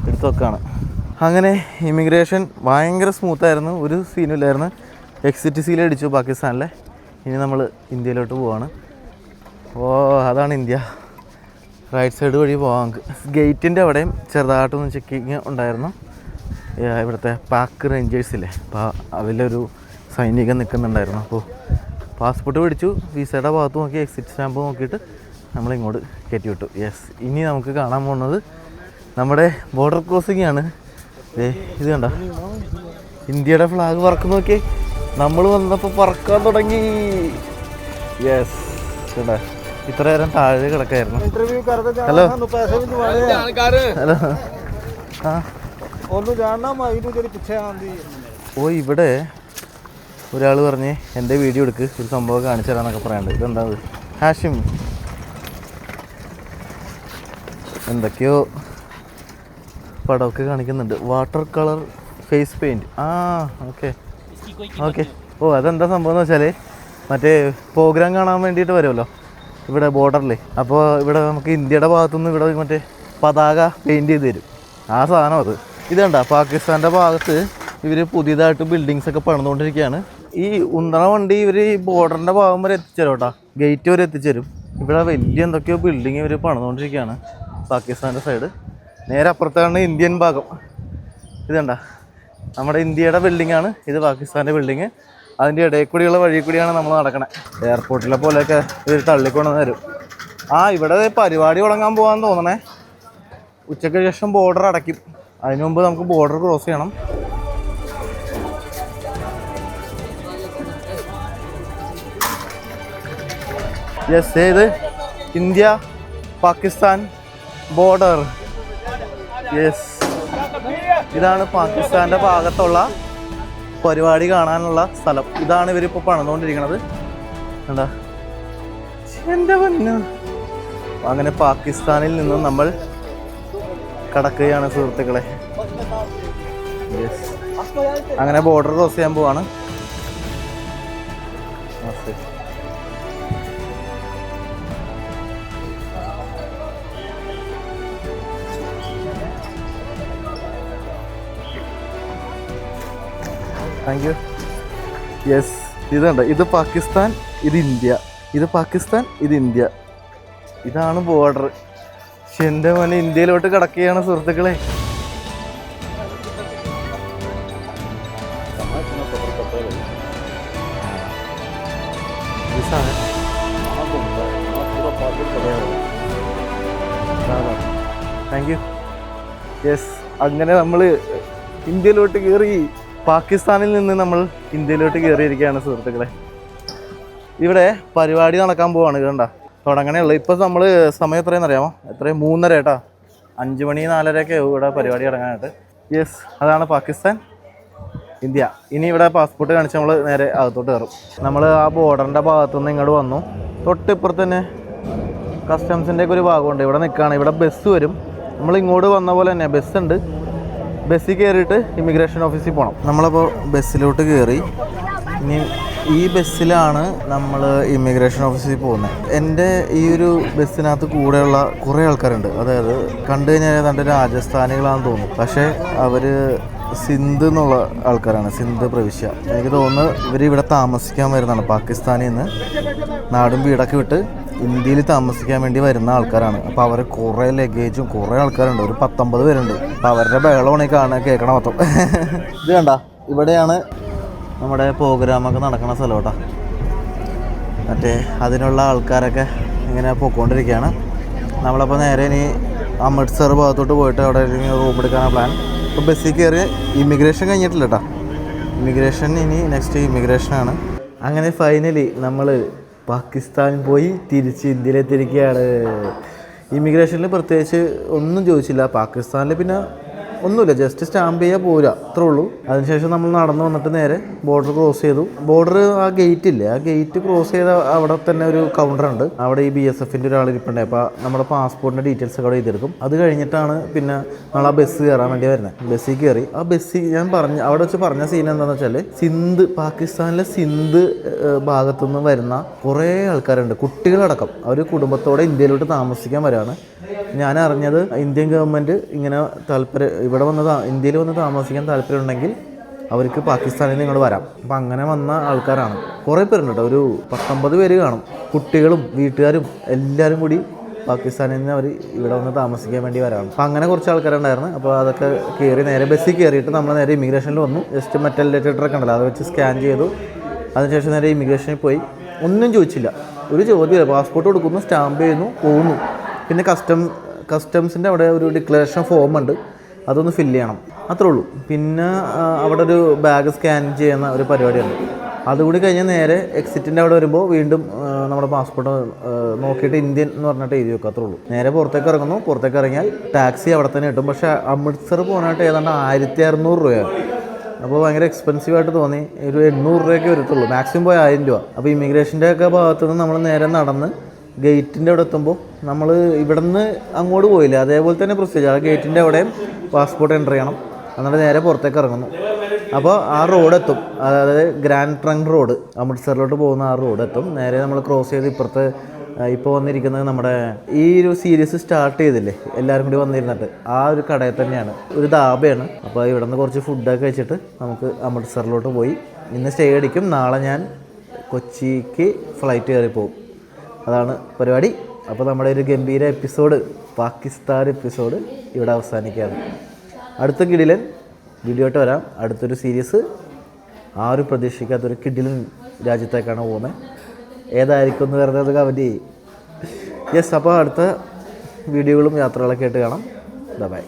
[SPEAKER 1] എടുത്ത് വെക്കാണ്. അങ്ങനെ ഇമിഗ്രേഷൻ ഭയങ്കര സ്മൂത്തായിരുന്നു, ഒരു സീനില്ലായിരുന്നു. എക്സിറ്റ് സീൽ അടിച്ചു പാകിസ്ഥാനിലെ. ഇനി നമ്മൾ ഇന്ത്യയിലോട്ട് പോവാണ്. അതാണ് ഇന്ത്യ. റൈറ്റ് സൈഡ് വഴി പോകാം നമുക്ക്. ഗേറ്റിൻ്റെ അവിടെയും ചെറുതായിട്ടൊന്ന് ചെക്കിങ് ഉണ്ടായിരുന്നു. ഇവിടുത്തെ പാക്ക് റേഞ്ചേഴ്സില്ലേ, അപ്പോൾ അതിലൊരു സൈനികൻ നിൽക്കുന്നുണ്ടായിരുന്നു. അപ്പോൾ പാസ്പോർട്ട് പിടിച്ചു, വിസയുടെ ഭാഗത്ത് നോക്കി എക്സിറ്റ് സ്റ്റാമ്പ് നോക്കിയിട്ട് നമ്മളിങ്ങോട്ട് കയറ്റി വിട്ടു. യെസ്. ഇനി നമുക്ക് കാണാൻ പോകുന്നത് നമ്മുടെ ബോർഡർ ക്രോസിംഗ് ആണ്. ഇത് കണ്ട, ഇന്ത്യയുടെ ഫ്ലാഗ് പറക്കുന്ന നോക്കി. നമ്മൾ വന്നപ്പോൾ പറക്കാൻ തുടങ്ങി. യെസ്. കണ്ട, ഇത്ര നേരം താഴെ കിടക്കായിരുന്നു. Hello hello. ഇവിടെ ഒരാൾ പറഞ്ഞ് എൻ്റെ വീഡിയോ എടുക്ക്, ഒരു സംഭവം കാണിച്ചു തരാമെന്നൊക്കെ പറയാനുണ്ട്. ഇതെന്താ ഹാഷിം, എന്തൊക്കെയോ പടമൊക്കെ കാണിക്കുന്നുണ്ട്. Water colour face paint. Okay. അതെന്താ സംഭവം എന്ന് വെച്ചാൽ മറ്റേ പ്രോഗ്രാം കാണാൻ വേണ്ടിയിട്ട് വരുമല്ലോ ഇവിടെ ബോർഡറിൽ. അപ്പോൾ ഇവിടെ നമുക്ക് ഇന്ത്യയുടെ ഭാഗത്തുനിന്ന് ഇവിടെ മറ്റേ പതാക പെയിൻറ്റ് ചെയ്ത് തരും, ആ സാധനം അത്. ഇത് കണ്ട, പാകിസ്ഥാൻ്റെ ഭാഗത്ത് ഇവർ പുതിയതായിട്ട് ബിൽഡിങ്സൊക്കെ പണിതുകൊണ്ടിരിക്കുകയാണ്. ഈ ഉന്തണ വണ്ടി ഇവർ ഈ ബോർഡറിൻ്റെ ഭാഗം വരെ എത്തിച്ചേരും കേട്ടോ, ഗേറ്റ് വരെ എത്തിച്ചേരും. ഇവിടെ വലിയ എന്തൊക്കെയോ ബിൽഡിങ് ഇവർ പണിതുകൊണ്ടിരിക്കുകയാണ് പാകിസ്ഥാൻ്റെ സൈഡ്. നേരെ അപ്പുറത്താണ് ഇന്ത്യൻ ഭാഗം. ഇത് കണ്ട, നമ്മുടെ ഇന്ത്യയുടെ ബിൽഡിംഗ് ആണ് ഇത്, പാകിസ്ഥാൻ്റെ ബിൽഡിങ്. അതിൻ്റെ ഇടയിൽ കൂടിയുള്ള വഴി കൂടിയാണ് നമ്മൾ നടക്കണേ. എയർപോർട്ടിലെ പോലെയൊക്കെ ഇവർ തള്ളിക്കൊണ്ട് തരും. ഇവിടെ പരിപാടി തുടങ്ങാൻ പോകാൻ തോന്നണേ. ഉച്ചയ്ക്ക് ശേഷം ബോർഡർ അടയ്ക്കും. അതിനു മുമ്പ് നമുക്ക് ബോർഡർ ക്രോസ് ചെയ്യണം. യെസ്, ഇത് ഇന്ത്യ പാകിസ്ഥാൻ ബോർഡർ. യെസ്, ഇതാണ് പാകിസ്ഥാൻ്റെ ഭാഗത്തുള്ള പരിപാടി കാണാനുള്ള സ്ഥലം. ഇതാണ് ഇവരിപ്പോൾ പണിതുകൊണ്ടിരിക്കുന്നത്. എന്താ എൻ്റെ പൊന്നു. അങ്ങനെ പാകിസ്ഥാനിൽ നിന്നും നമ്മൾ കടക്കുകയാണ് സുഹൃത്തുക്കളെ. യെസ്, അങ്ങനെ ബോർഡർ ക്രോസ് ചെയ്യാൻ പോവാണ്. Thank you. യെസ്, ഇതുണ്ട്. ഇത് പാകിസ്ഥാൻ, ഇത് ഇന്ത്യ. ഇത് പാകിസ്ഥാൻ, ഇത് ഇന്ത്യ. ഇതാണ് ബോർഡർ. പക്ഷെ എൻ്റെ മോനെ ഇന്ത്യയിലോട്ട് കിടക്കുകയാണ് സുഹൃത്തുക്കളെ. Thank you. യെസ്, അങ്ങനെ നമ്മൾ ഇന്ത്യയിലോട്ട് കയറി. പാകിസ്ഥാനിൽ നിന്ന് നമ്മൾ ഇന്ത്യയിലോട്ട് കയറിയിരിക്കുകയാണ് സുഹൃത്തുക്കളെ. ഇവിടെ പരിപാടി നടക്കാൻ പോവാണ്. കണ്ട തുടങ്ങണേ. ഇപ്പോൾ നമ്മൾ സമയം എത്രയെന്ന് അറിയാമോ? 3:30 കേട്ടോ. 5 മണി 4:30 ഇവിടെ പരിപാടി തുടങ്ങാനായിട്ട്. യെസ്, അതാണ് പാകിസ്ഥാൻ, ഇന്ത്യ. ഇനി ഇവിടെ പാസ്പോർട്ട് കാണിച്ച് നമ്മൾ നേരെ അകത്തോട്ട് കയറും. നമ്മൾ ആ ബോർഡറിൻ്റെ ഭാഗത്തുനിന്ന് ഇങ്ങോട്ട് വന്നു. തൊട്ടിപ്പുറത്ത് തന്നെ കസ്റ്റംസിൻ്റെ ഒക്കെ ഒരു ഭാഗമുണ്ട്. ഇവിടെ നിൽക്കുകയാണ്. ഇവിടെ ബസ് വരും. നമ്മൾ ഇങ്ങോട്ട് വന്ന പോലെ തന്നെ ബസ്സുണ്ട്. ബസ്സിൽ കയറിയിട്ട് ഇമിഗ്രേഷൻ ഓഫീസിൽ പോകണം. നമ്മളപ്പോൾ ബസ്സിലോട്ട് കയറി. ഇനി ഈ ബസ്സിലാണ് നമ്മൾ ഇമിഗ്രേഷൻ ഓഫീസിൽ പോകുന്നത്. എൻ്റെ ഈ ഒരു ബസ്സിനകത്ത് കൂടെയുള്ള കുറേ ആൾക്കാരുണ്ട്. അതായത് കണ്ടു കഴിഞ്ഞാൽ ഏതാണ്ട് രാജസ്ഥാനികളാണെന്ന് തോന്നും. പക്ഷേ അവർ സിന്ധ് എന്നുള്ള ആൾക്കാരാണ്, സിന്ധ് പ്രവിശ്യ. എനിക്ക് തോന്നുന്നു ഇവരിവിടെ താമസിക്കാൻ വരുന്നതാണ്. പാകിസ്ഥാനിൽ നിന്ന് നാടും വീടൊക്കെ വിട്ട് ഇന്ത്യയിൽ താമസിക്കാൻ വേണ്ടി വരുന്ന ആൾക്കാരാണ്. അപ്പോൾ അവർ കുറേ ലഗേജും കുറേ ആൾക്കാരുണ്ട്. ഒരു 19 പേരുണ്ട്. അപ്പോൾ അവരുടെ ബഹളമാണ് ഈ കേൾക്കണ മൊത്തം. ഇത് കണ്ട, ഇവിടെയാണ് നമ്മുടെ പ്രോഗ്രാമൊക്കെ നടക്കുന്ന സ്ഥലം കേട്ടോ. മറ്റേ അതിനുള്ള ആൾക്കാരൊക്കെ ഇങ്ങനെ പോയിക്കൊണ്ടിരിക്കുകയാണ്. നമ്മളപ്പോൾ നേരെ ഇനി അമൃത്സർ ഭാഗത്തോട്ട് പോയിട്ട് അവിടെ റൂം എടുക്കാനാണ് പ്ലാൻ. ഇപ്പോൾ ബസ്സിൽ കയറി ഇമിഗ്രേഷൻ കഴിഞ്ഞിട്ടില്ല കേട്ടോ. ഇമിഗ്രേഷൻ ഇനി നെക്സ്റ്റ് ഇമിഗ്രേഷനാണ്. അങ്ങനെ ഫൈനലി നമ്മൾ പാകിസ്ഥാൻ പോയി തിരിച്ച് ഇന്ത്യയിലെത്തിയിരിക്കുകയാണ്. ഇമിഗ്രേഷനിൽ പ്രത്യേകിച്ച് ഒന്നും ചോദിച്ചില്ല. പാകിസ്ഥാനിൽ പിന്നെ ഒന്നുമില്ല, ജസ്റ്റ് സ്റ്റാമ്പ് ചെയ്യുക പോരുക, അത്രേ ഉള്ളൂ. അതിനുശേഷം നമ്മൾ നടന്നു വന്നിട്ട് നേരെ ബോർഡർ ക്രോസ് ചെയ്തു. ബോർഡർ ആ ഗേറ്റ് ഇല്ലേ, ആ ഗേറ്റ് ക്രോസ് ചെയ്ത അവിടെ തന്നെ ഒരു കൗണ്ടറുണ്ട്. അവിടെ ഈ BSFൻ്റെ ഒരാൾ ഇരിപ്പുണ്ട്. അപ്പോൾ നമ്മുടെ പാസ്പോർട്ടിൻ്റെ ഡീറ്റെയിൽസ് ഒക്കെ അവിടെ ചെയ്തെടുക്കും. അത് കഴിഞ്ഞിട്ടാണ് പിന്നെ നമ്മൾ ആ ബസ് കയറാൻ വേണ്ടി വരുന്നത്. ബസ്സിൽ കയറി ആ ബസ്സിൽ ഞാൻ അവിടെ വെച്ച് പറഞ്ഞ സീൻ എന്താണെന്ന് വെച്ചാൽ, സിന്ധ്, പാകിസ്ഥാനിലെ സിന്ധ് ഭാഗത്തുനിന്ന് വരുന്ന കുറേ ആൾക്കാരുണ്ട്, കുട്ടികളടക്കം. അവർ കുടുംബത്തോടെ ഇന്ത്യയിലോട്ട് താമസിക്കാൻ വരികയാണ്. ഞാൻ അറിഞ്ഞത് ഇന്ത്യൻ ഗവൺമെൻറ് ഇങ്ങനെ ഇവിടെ ഇന്ത്യയിൽ വന്ന് താമസിക്കാൻ താല്പര്യമുണ്ടെങ്കിൽ അവർക്ക് പാകിസ്ഥാനിൽ നിന്ന് ഇങ്ങോട്ട് വരാം. അപ്പം അങ്ങനെ വന്ന ആൾക്കാരാണ്. കുറേ പേരുണ്ട് കേട്ടോ. ഒരു 19 പേര് കാണും. കുട്ടികളും വീട്ടുകാരും എല്ലാവരും കൂടി പാകിസ്ഥാനിൽ നിന്ന് അവർ ഇവിടെ വന്ന് താമസിക്കാൻ വേണ്ടി വരാണ്. അപ്പം അങ്ങനെ കുറച്ച് ആൾക്കാരുണ്ടായിരുന്നു. അപ്പോൾ അതൊക്കെ കയറി നേരെ ബസ്സിൽ കയറിയിട്ട് നമ്മൾ നേരെ ഇമിഗ്രേഷനിൽ വന്നു. ജസ്റ്റ് മെറ്റൽ ഡിറ്റക്ടറൊക്കെ ഉണ്ടല്ലോ, അത് വെച്ച് സ്കാൻ ചെയ്തു. അതിനുശേഷം നേരെ ഇമിഗ്രേഷനിൽ പോയി. ഒന്നും ചോദിച്ചില്ല, ഒരു ചോദ്യമില്ല. പാസ്പോർട്ട് കൊടുക്കുന്നു, സ്റ്റാമ്പ് ചെയ്യുന്നു, പോകുന്നു. പിന്നെ കസ്റ്റംസിൻ്റെ അവിടെ ഒരു ഡിക്ലറേഷൻ ഫോം ഉണ്ട്, അതൊന്ന് ഫില്ല് ചെയ്യണം, അത്രേ ഉള്ളൂ. പിന്നെ അവിടെ ഒരു ബാഗ് സ്കാൻ ചെയ്യുന്ന ഒരു പരിപാടിയുണ്ട്. അതുകൂടി കഴിഞ്ഞാൽ നേരെ എക്സിറ്റിൻ്റെ അവിടെ വരുമ്പോൾ വീണ്ടും നമ്മുടെ പാസ്പോർട്ട് നോക്കിയിട്ട് ഇന്ത്യൻ എന്ന് പറഞ്ഞിട്ട് എഴുതി വെക്കുക, അത്രേ ഉള്ളൂ. നേരെ പുറത്തേക്ക് ഇറങ്ങുന്നു. പുറത്തേക്ക് ഇറങ്ങിയാൽ ടാക്സി അവിടെ തന്നെ കിട്ടും. പക്ഷേ അമൃത്സർ പോകാനായിട്ട് ഏതാണ്ട് 1600 രൂപയാണ്. അപ്പോൾ ഭയങ്കര എക്സ്പെൻസീവായിട്ട് തോന്നി. ഒരു 800 രൂപയൊക്കെ വരത്തുള്ളൂ, മാക്സിമം പോയി 1000 രൂപ. അപ്പോൾ ഇമിഗ്രേഷൻ്റെ ഒക്കെ ഭാഗത്തുനിന്ന് നമ്മൾ നേരെ നടന്ന് ഗേറ്റിൻ്റെ അവിടെ എത്തുമ്പോൾ നമ്മൾ ഇവിടെ നിന്ന് അങ്ങോട്ട് പോയില്ല, അതേപോലെ തന്നെ പ്രൊസീജിയർ. ആ ഗേറ്റിൻ്റെ അവിടെയും പാസ്പോർട്ട് എൻ്റർ ചെയ്യണം. എന്നിട്ട് നേരെ പുറത്തേക്ക് ഇറങ്ങുന്നു. അപ്പോൾ ആ റോഡെത്തും, അതായത് ഗ്രാൻഡ് ട്രങ്ക് റോഡ്, അമൃത്സറിലോട്ട് പോകുന്ന ആ റോഡെത്തും. നേരെ നമ്മൾ ക്രോസ് ചെയ്ത് ഇപ്പുറത്ത് ഇപ്പോൾ വന്നിരിക്കുന്നത് നമ്മുടെ ഈ ഒരു സീരീസ് സ്റ്റാർട്ട് ചെയ്തില്ലേ എല്ലാവരും കൂടി വന്നിരുന്നിട്ട് ആ ഒരു കടയിൽ തന്നെയാണ്, ഒരു ധാബയാണ്. അപ്പോൾ ഇവിടെ നിന്ന് കുറച്ച് ഫുഡൊക്കെ കഴിച്ചിട്ട് നമുക്ക് അമൃത്സറിലോട്ട് പോയി ഇന്ന് സ്റ്റേ അടിക്കും. നാളെ ഞാൻ കൊച്ചിക്ക് ഫ്ലൈറ്റ് കയറി പോകും. അതാണ് പരിപാടി. അപ്പോൾ നമ്മുടെ ഒരു ഗംഭീര എപ്പിസോഡ്, പാകിസ്ഥാൻ എപ്പിസോഡ് ഇവിടെ അവസാനിക്കുകയാണ്. അടുത്ത കിടിലൻ വീഡിയോ ആയിട്ട് വരാം. അടുത്തൊരു സീരീസ് ആരും പ്രതീക്ഷിക്കാത്തൊരു കിഡിലും രാജ്യത്തേക്കാണ് പോകുന്നത്. ഏതായിരിക്കും എന്ന് വരുന്നത് കമൻറ്റ് ചെയ്യും. യെസ്, അപ്പോൾ അടുത്ത വീഡിയോകളും യാത്രകളൊക്കെ ആയിട്ട് കാണാം. ബൈ.